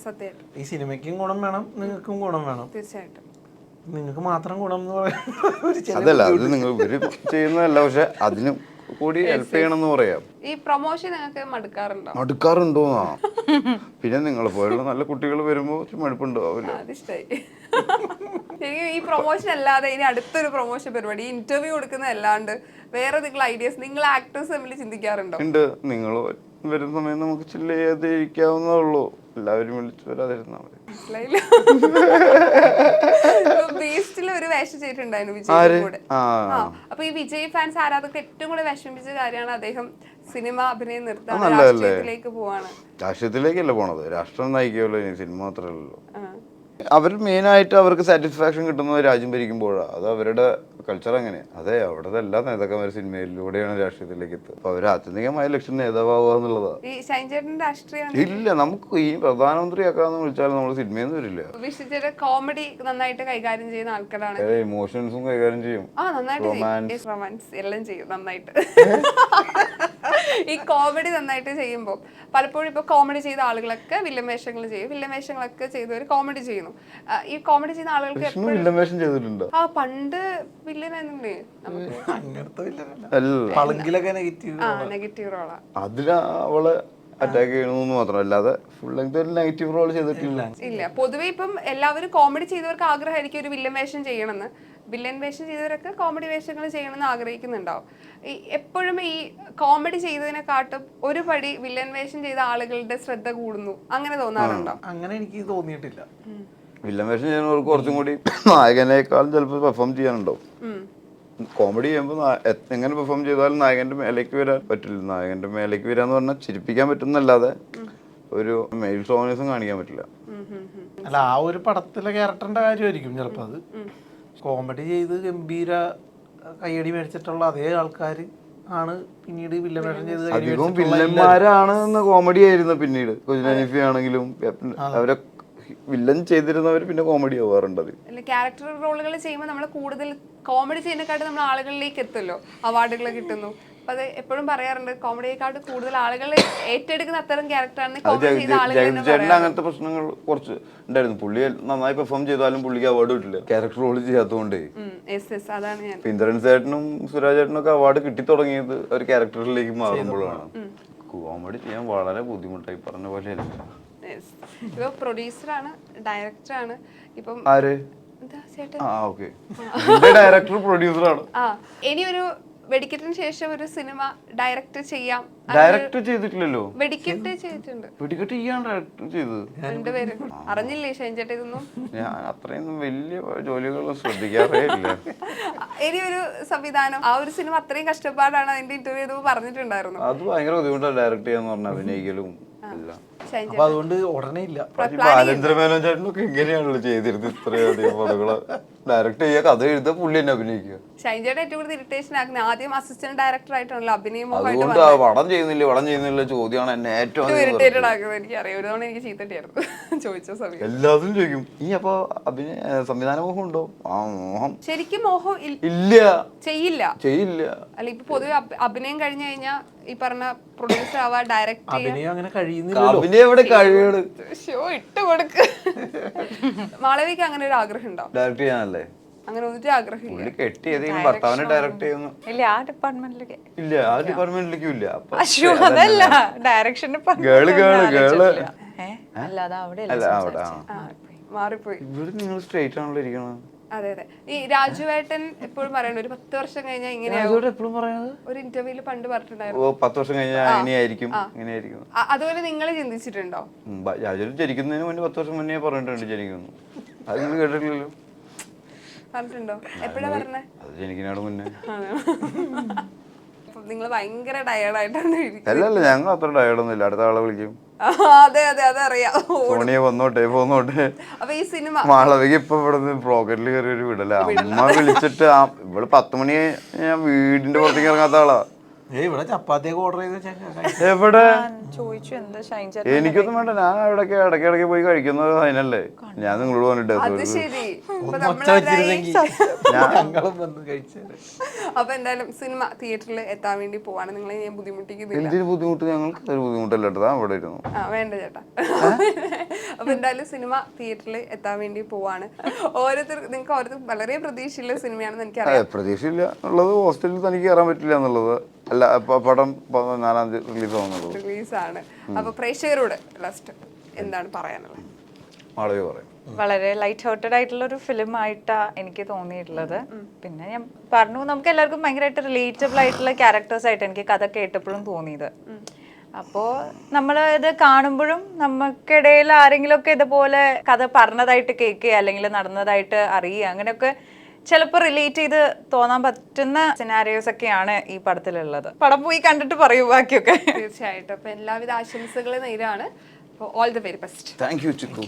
S2: സത്യമായിട്ടും
S4: ഈ സിനിമയ്ക്കും ഗുണം വേണം, നിങ്ങൾക്കും ഗുണം വേണം.
S2: തീർച്ചയായിട്ടും
S4: നിങ്ങൾക്ക് മാത്രം ഗുണം എന്ന് പറയാം
S1: അതല്ല, അത് നിങ്ങൾ ഇവര് ചെയ്യുന്നതല്ല, പക്ഷെ അതിനും കൂടി ഹെൽപ്പ് ചെയ്യണമെന്ന് പറയാം.
S2: ഈ പ്രൊമോഷൻ നിങ്ങൾക്ക്
S1: മടുക്കാറുണ്ടോന്നാ? പിന്നെ നിങ്ങളെ പോലുള്ള നല്ല കുട്ടികൾ വരുമ്പോ മടുപ്പുണ്ടാവില്ല.
S2: അതിഷ്ടായി. ശരിക്കും ഈ പ്രൊമോഷൻ അല്ലാതെ ഇനി അടുത്തൊരു പ്രൊമോഷൻ പരിപാടി ഇന്റർവ്യൂ കൊടുക്കുന്ന അല്ലാണ്ട് വേറെ നിങ്ങൾ ഐഡിയാസ് നിങ്ങൾ ആക്ടേഴ്സ് തമ്മിൽ ചിന്തിക്കാറുണ്ടോ?
S1: ഉണ്ട്. നിങ്ങൾ വരുന്ന സമയം നമുക്ക് ചില്ല ചെയ്യാതെ ഇരിക്കാവുന്നേ ഉള്ളൂ. എല്ലാവരും വിളിച്ചു വരാതിരുന്നാ മതി.
S2: ബീസ്റ്റിൽ ഒരു വേഷം ചെയ്തിട്ടുണ്ടായിരുന്നു വിജയ് കൂടെ. അപ്പൊ ഈ വിജയ് ഫാൻസ് ആരാധകർക്ക് ഏറ്റവും കൂടുതൽ വിഷമിപ്പിച്ച കാര്യമാണ് അദ്ദേഹം സിനിമ അഭിനയം നിർത്താൻ രാഷ്ട്രീയത്തിലേക്ക് പോവാണ്.
S1: രാഷ്ട്രീയത്തിലേക്കല്ല പോണത്, രാഷ്ട്രം നയിക്കുമല്ലോ, സിനിമ മാത്രമല്ലല്ലോ. അവർ മെയിനായിട്ട് അവർക്ക് സാറ്റിസ്ഫാക്ഷൻ കിട്ടുന്നത് രാജ്യം ഭരിക്കുമ്പോഴാണ്. അത് അവരുടെ കൾച്ചർ അങ്ങനെയാണ്. അതെ, അവിടുത്തെ എല്ലാ നേതാക്കന്മാരും സിനിമയിലൂടെയാണ് രാഷ്ട്രീയത്തിലേക്ക് എത്തുക. അപ്പൊ അവർ ആത്യന്തികമായ ലക്ഷ്യം നേതാവാകുക എന്നുള്ളതാണ്. ഇല്ല, നമുക്ക് ഈ പ്രധാനമന്ത്രിയാക്കാന്ന് വിളിച്ചാൽ നമ്മൾ സിനിമയൊന്നും വരില്ല.
S2: കോമഡി നന്നായിട്ട് കൈകാര്യം ചെയ്യുന്ന ആൾക്കാരാണ്.
S1: ഇമോഷൻസും കൈകാര്യം ചെയ്യും,
S2: റൊമാൻസ് എല്ലാം ചെയ്യും നന്നായിട്ട്. ഈ കോമഡി നന്നായിട്ട് ചെയ്യുമ്പോൾ പലപ്പോഴും ഇപ്പൊ കോമഡി ചെയ്ത ആളുകളൊക്കെ വില്ലൻ വേഷങ്ങൾ ചെയ്യും, വില്ലൻ വേഷങ്ങളൊക്കെ ചെയ്തവർ കോമഡി ചെയ്യുന്നു. ഈ കോമഡി ചെയ്യുന്ന ആളുകൾക്ക് പണ്ട് വില്ലനായിരുന്നില്ലേ നെഗറ്റീവ് റോളാ.
S1: അതിലാ അവള് അറ്റാക്ക് ചെയ്യണമെന്ന് മാത്രമല്ലാതെ ഫുൾ ലെങ്ത് ഒരു നെഗറ്റീവ് റോൾ ചെയ്തിട്ടില്ല.
S2: ഇല്ല, പൊതുവെ ഇപ്പം എല്ലാവരും കോമഡി ചെയ്തവർക്ക് ആഗ്രഹമായിരിക്കും ഒരു വില്ലൻ വേഷം ചെയ്യണമെന്ന്. വില്ലൻ വേഷം ചെയ്തവരൊക്കെ കോമഡി വേഷങ്ങൾ ചെയ്യണമെന്ന് ആഗ്രഹിക്കുന്നുണ്ടാവും. ഈ എപ്പോഴും ഈ കോമഡി ചെയ്തതിനെക്കാട്ടും ഒരു പടി വില്ലൻ വേഷം ചെയ്ത ആളുകളുടെ ശ്രദ്ധ കൂടുന്നു, അങ്ങനെ തോന്നാറുണ്ടോ?
S4: അങ്ങനെ എനിക്ക് തോന്നിയിട്ടില്ല.
S1: വില്ലൻ വേഷം ചെയ്യുന്നവർക്ക് കുറച്ചും കൂടി നായകനേക്കാളും ചിലപ്പോൾ പെർഫോം ചെയ്യാനുണ്ടാവും. കോമഡി ചെയ്യുമ്പോൾ എങ്ങനെ പെർഫോം ചെയ്താലും നായകന്റെ മേലേക്ക് വരാൻ പറ്റില്ല. നായകന്റെ മേലേക്ക് വരാന്ന് പറഞ്ഞാൽ ചിരിപ്പിക്കാൻ പറ്റുന്നല്ലാതെ ഒരു മെയിൽ സോണിസം കാണിക്കാൻ പറ്റില്ല.
S4: അല്ല, ആ ഒരു പടത്തിലെ ക്യാരക്ടറിന്റെ കാര്യമായിരിക്കും ചിലപ്പോൾ. അത് കോമഡി ചെയ്ത് ഗംഭീര കയ്യടി മേടിച്ചിട്ടുള്ള അതേ ആൾക്കാർ ആണ് പിന്നീട് വില്ലൻ വേഷം ചെയ്ത്
S1: അധികവും വില്ലന്മാരാണ് കോമഡി ആയിരുന്നു. പിന്നീട് കൊച്ചിനീഫി ആണെങ്കിലും അവരെ വില്ലൻ ചെയ്തിരുന്നവർ പിന്നെ കോമഡി ആവാറുണ്ട്.
S2: ക്യാരക്ടർ റോളുകൾ ചെയ്യുമ്പോൾ നമ്മൾ കൂടുതൽ കോമഡി ചെയ്യുന്നതിനെക്കാട്ടും നമ്മൾ ആളുകളിലേക്ക് എത്തുമല്ലോ, അവാർഡുകൾ കിട്ടുന്നു. അപ്പൊ അത് എപ്പോഴും പറയാറുണ്ട്, കോമഡിയെക്കാട്ട് കൂടുതൽ ആളുകൾ ഏറ്റെടുക്കുന്ന അത്തരം ക്യാരക്ടറാണ് കോമഡി ചെയ്ത ആളുകൾ.
S1: അങ്ങനത്തെ പ്രശ്നങ്ങൾ കുറച്ച് ഉണ്ടായിരുന്നു. പുള്ളി നന്നായി പെർഫോം ചെയ്താലും പുള്ളിക്ക് അവാർഡ് കിട്ടില്ല, ക്യാരക്ടർ റോൾ ചെയ്യാത്തതുകൊണ്ട്. ഇന്ദ്രൻ ചേട്ടനും സുരാജ് ചേട്ടനും ഒക്കെ അവാർഡ് കിട്ടി തുടങ്ങിയത് ഒരു ക്യാരക്ടറിലേക്ക് മാറുമ്പോഴാണ്. കോമഡി ചെയ്യാൻ വളരെ ബുദ്ധിമുട്ടായി, പറഞ്ഞ പോലെ.
S2: ഇപ്പൊ പ്രൊഡ്യൂസറാണ്, ഡയറക്ടറാണ്. ഇപ്പം
S1: ഡയറക്ടർ പ്രൊഡ്യൂസറാണ്.
S2: ഇനി ഒരു വെടിക്കെട്ടിന് ശേഷം ഒരു സിനിമ ഡയറക്റ്റ് ചെയ്യാം.
S1: ഡയറക്റ്റ് ചെയ്തിട്ടില്ലല്ലോ.
S2: വെടിക്കെട്ട് ചെയ്തിട്ടുണ്ട്.
S1: വെടിക്കെട്ട് ചെയ്യാൻ ഡയറക്റ്റ് ചെയ്തത്
S2: രണ്ടുപേരും അറിഞ്ഞില്ലേ ഷൈൻ ചേട്ടാ ഇതൊന്നും?
S1: ഞാൻ അത്രയൊന്നും വലിയ ജോലികളൊന്നും ശ്രദ്ധിക്കാറേ ഇല്ല.
S2: ഇനി ഒരു സംവിധാനം, ആ ഒരു സിനിമ അത്രയും കഷ്ടപ്പാടാണ് അതിന്റെ ഇന്റർവ്യൂ ചെയ്തപ്പോൾ പറഞ്ഞിട്ടുണ്ടായിരുന്നു.
S1: അത് ഭയങ്കര ബുദ്ധിമുട്ടാണ് ഡയറക്റ്റ് ചെയ്യാന്ന് പറഞ്ഞ അഭിനയിക്കലും എല്ലാം.
S2: ഷൈൻ
S4: അപ്പൊ അതുകൊണ്ട് ഉടനെ ഇല്ല.
S1: ബാലേന്ദ്രമേനോൻ ചേട്ടനൊക്കെ ഇങ്ങനെയാണല്ലോ ചെയ്തിരുന്നത്. ഇത്രയധികം പടങ്ങള് ഡയറക്റ്റ് ചെയ്യുക, കഥ എഴുതുക, പുള്ളി തന്നെ അഭിനയിക്കുക.
S2: ഷൈൻ ചേട്ടൻ ഏറ്റവും കൂടുതൽ ഇറിറ്റേഷൻ ആക്കുന്നത് ആദ്യം അസിസ്റ്റന്റ് ഡയറക്ടർ ആയിട്ടാണല്ലോ
S1: അതുകൊണ്ട് വടം ചെയ്യുന്നില്ല ചോദ്യമാണ് എന്നെ ഏറ്റവും
S2: ഇറിറ്റേറ്റഡ് ആക്കുന്നത്. എനിക്കറിയാം, ഒരു തവണ എനിക്ക് ചീത്തട്ടിയായിരുന്നു ചോദിച്ച സമയം.
S1: എല്ലാത്തിനും ചോദിക്കും ഈ അപ്പൊ സംവിധാന മോഹം ഉണ്ടോ? ആ മോഹം
S2: ശരിക്കും മോഹം
S1: ഇല്ല,
S2: ചെയ്യില്ല. അല്ല ഇപ്പൊ പൊതുവെ അഭിനയം കഴിഞ്ഞു കഴിഞ്ഞാൽ ഈ പറഞ്ഞ പ്രൊഡ്യൂസർ ആവാ, ഡയറക്ട്
S4: അഭിനയം അങ്ങനെ കഴിയുന്നില്ല.
S1: അഭിനയം എവിടെ കഴിയുള്ളൂ.
S2: ഷോ ഇട്ട് കൊടുക്ക്. മാളവിക്ക് അങ്ങനെ ഒരു ആഗ്രഹം ഉണ്ടോ
S1: ഡയറക്റ്റ് ചെയ്യാനല്ലേ?
S2: അങ്ങനെ ഒരു ആഗ്രഹമില്ല.
S1: പുള്ളി കെട്ടി ഏതെങ്കിലും ഭർത്താവിനെ ഡയറക്റ്റ് ചെയ്യുന്നു.
S6: ഇല്ല, ആ ഡിപ്പാർട്ട്മെന്റിലേക്ക്
S1: ഇല്ല, ആ ഡിപ്പാർട്ട്മെന്റിലേക്കും ഇല്ല. അപ്പൊ
S6: അതല്ല ഡയറക്ഷൻ അല്ലാതെ അവിടെ
S2: മാറിപ്പോയി.
S1: ഇവിടെ നിങ്ങൾ സ്ട്രേറ്റ് ആണല്ലോ ഇരിക്കണത്.
S2: അതെ അതെ. ഈ രാജുവേട്ടൻ എപ്പോഴും പറയണ്ട ഒരു 10 വർഷം കഴിഞ്ഞാൽ ഇങ്ങനെ
S1: എപ്പോഴും പറയുന്നത്
S2: ഒരു ഇന്റർവ്യൂല് പണ്ട് പറഞ്ഞിട്ടുണ്ടായിരുന്നു.
S1: 10 വർഷം കഴിഞ്ഞാൽ ഇങ്ങനെയായിരിക്കും.
S2: അതുപോലെ നിങ്ങൾ ചിന്തിച്ചിട്ടുണ്ടോ?
S1: രാജു ജനിക്കുന്നതിന് മുന്നേ 10 വർഷം മുന്നേ പറഞ്ഞിട്ടുണ്ട് ജനിക്കുന്നു. അത് നിങ്ങൾ കേട്ടിട്ടില്ലല്ലോ.
S2: പറഞ്ഞിട്ടുണ്ടോ? എപ്പോഴാ പറഞ്ഞേ?
S1: അത് ജനിക്കുന്നതിന് മുന്നേ.
S2: നിങ്ങൾ ഭയങ്കര ടയേർഡായിട്ടാണ്.
S1: അല്ലല്ല, ഞങ്ങൾ അത്ര ടയേർഡൊന്നും ഇല്ല. അടുത്ത ആളെ വിളിക്കും.
S2: അതെ അതെ അതറിയാം.
S1: സോണിയ വന്നോട്ടെ പോന്നോട്ടെ.
S2: അപ്പൊ ഈ സിനിമ
S1: മാളവിക ഇപ്പൊ ഇവിടെ ബ്രോക്കറ്റിൽ കയറി ഒരു വിടല. അമ്മ വിളിച്ചിട്ട് ഇവള് 10 മണി ഞാൻ വീടിന്റെ പുറത്തേക്ക് ഇറങ്ങാത്ത ആളാ.
S4: ഇവിടെ ചപ്പാത്തിയൊക്കെ ഓർഡർ ചെയ്ത്
S1: എവിടെ
S6: ചോദിച്ചു എന്താ ഷൈൻ
S1: എനിക്കൊന്നും വേണ്ട. ഞാൻ ഇടയ്ക്ക് പോയി കഴിക്കുന്നത് അതിനല്ലേ. ഞാൻ നിങ്ങളോട് പറഞ്ഞിട്ട്
S2: ശരി. അപ്പൊ എന്തായാലും സിനിമ തിയേറ്ററിൽ എത്താൻ വേണ്ടി പോവാണ്. നിങ്ങളെ ഞാൻ ബുദ്ധിമുട്ടിക്കുന്നില്ല.
S1: എന്തൊരു ബുദ്ധിമുട്ട്? ഞങ്ങൾക്ക് ഒരു ബുദ്ധിമുട്ടല്ല കേട്ടോ. അവിടെ ഇരുന്നു.
S2: വേണ്ട ചേട്ടാ. അപ്പൊ എന്തായാലും സിനിമ തിയേറ്ററിൽ എത്താൻ വേണ്ടി പോവാണ്. നിങ്ങൾക്ക് ഓരോരുത്തർ വളരെ പ്രതീക്ഷയുള്ള സിനിമയാണെന്ന് എനിക്കറിയാം.
S1: പ്രതീക്ഷയില്ല എന്നുള്ളത് ഹോസ്റ്റലിൽ തനിക്ക് കയറാൻ പറ്റില്ല എന്നുള്ളത് അല്ല. പടം 4-ാം തീയതി
S2: റിലീസാണ്. അപ്പൊ പ്രേക്ഷകരോട് ലാസ്റ്റ് എന്താണ് പറയാനുള്ളത്?
S1: മാളവിക പറയും.
S6: വളരെ ലൈറ്റ് ഹേർട്ടഡ് ആയിട്ടുള്ള ഒരു ഫിലിം ആയിട്ടാ എനിക്ക് തോന്നിയിട്ടുള്ളത്. പിന്നെ ഞാൻ പറഞ്ഞു, നമുക്ക് എല്ലാവർക്കും ഭയങ്കരമായിട്ട് റിലേറ്റബിൾ ആയിട്ടുള്ള ക്യാരക്ടേഴ്സ് ആയിട്ട് എനിക്ക് കഥ കേട്ടപ്പോഴും തോന്നിയത്. അപ്പോൾ നമ്മൾ ഇത് കാണുമ്പോഴും നമുക്കിടയിൽ ആരെങ്കിലും ഒക്കെ ഇതുപോലെ കഥ പറഞ്ഞതായിട്ട് കേൾക്കുക അല്ലെങ്കിൽ നടന്നതായിട്ട് അറിയുക, അങ്ങനെയൊക്കെ ചിലപ്പോൾ റിലേറ്റ് ചെയ്ത് തോന്നാൻ പറ്റുന്ന സിനാരിയോസ് ഒക്കെയാണ് ഈ പടത്തിലുള്ളത്. പടം പോയി കണ്ടിട്ട് പറയൂ ബാക്കിയൊക്കെ.
S2: തീർച്ചയായിട്ടും. അപ്പൊ എല്ലാവിധ ആശംസകളും നേരാണ്. All the very best.
S1: Thank you chikoo.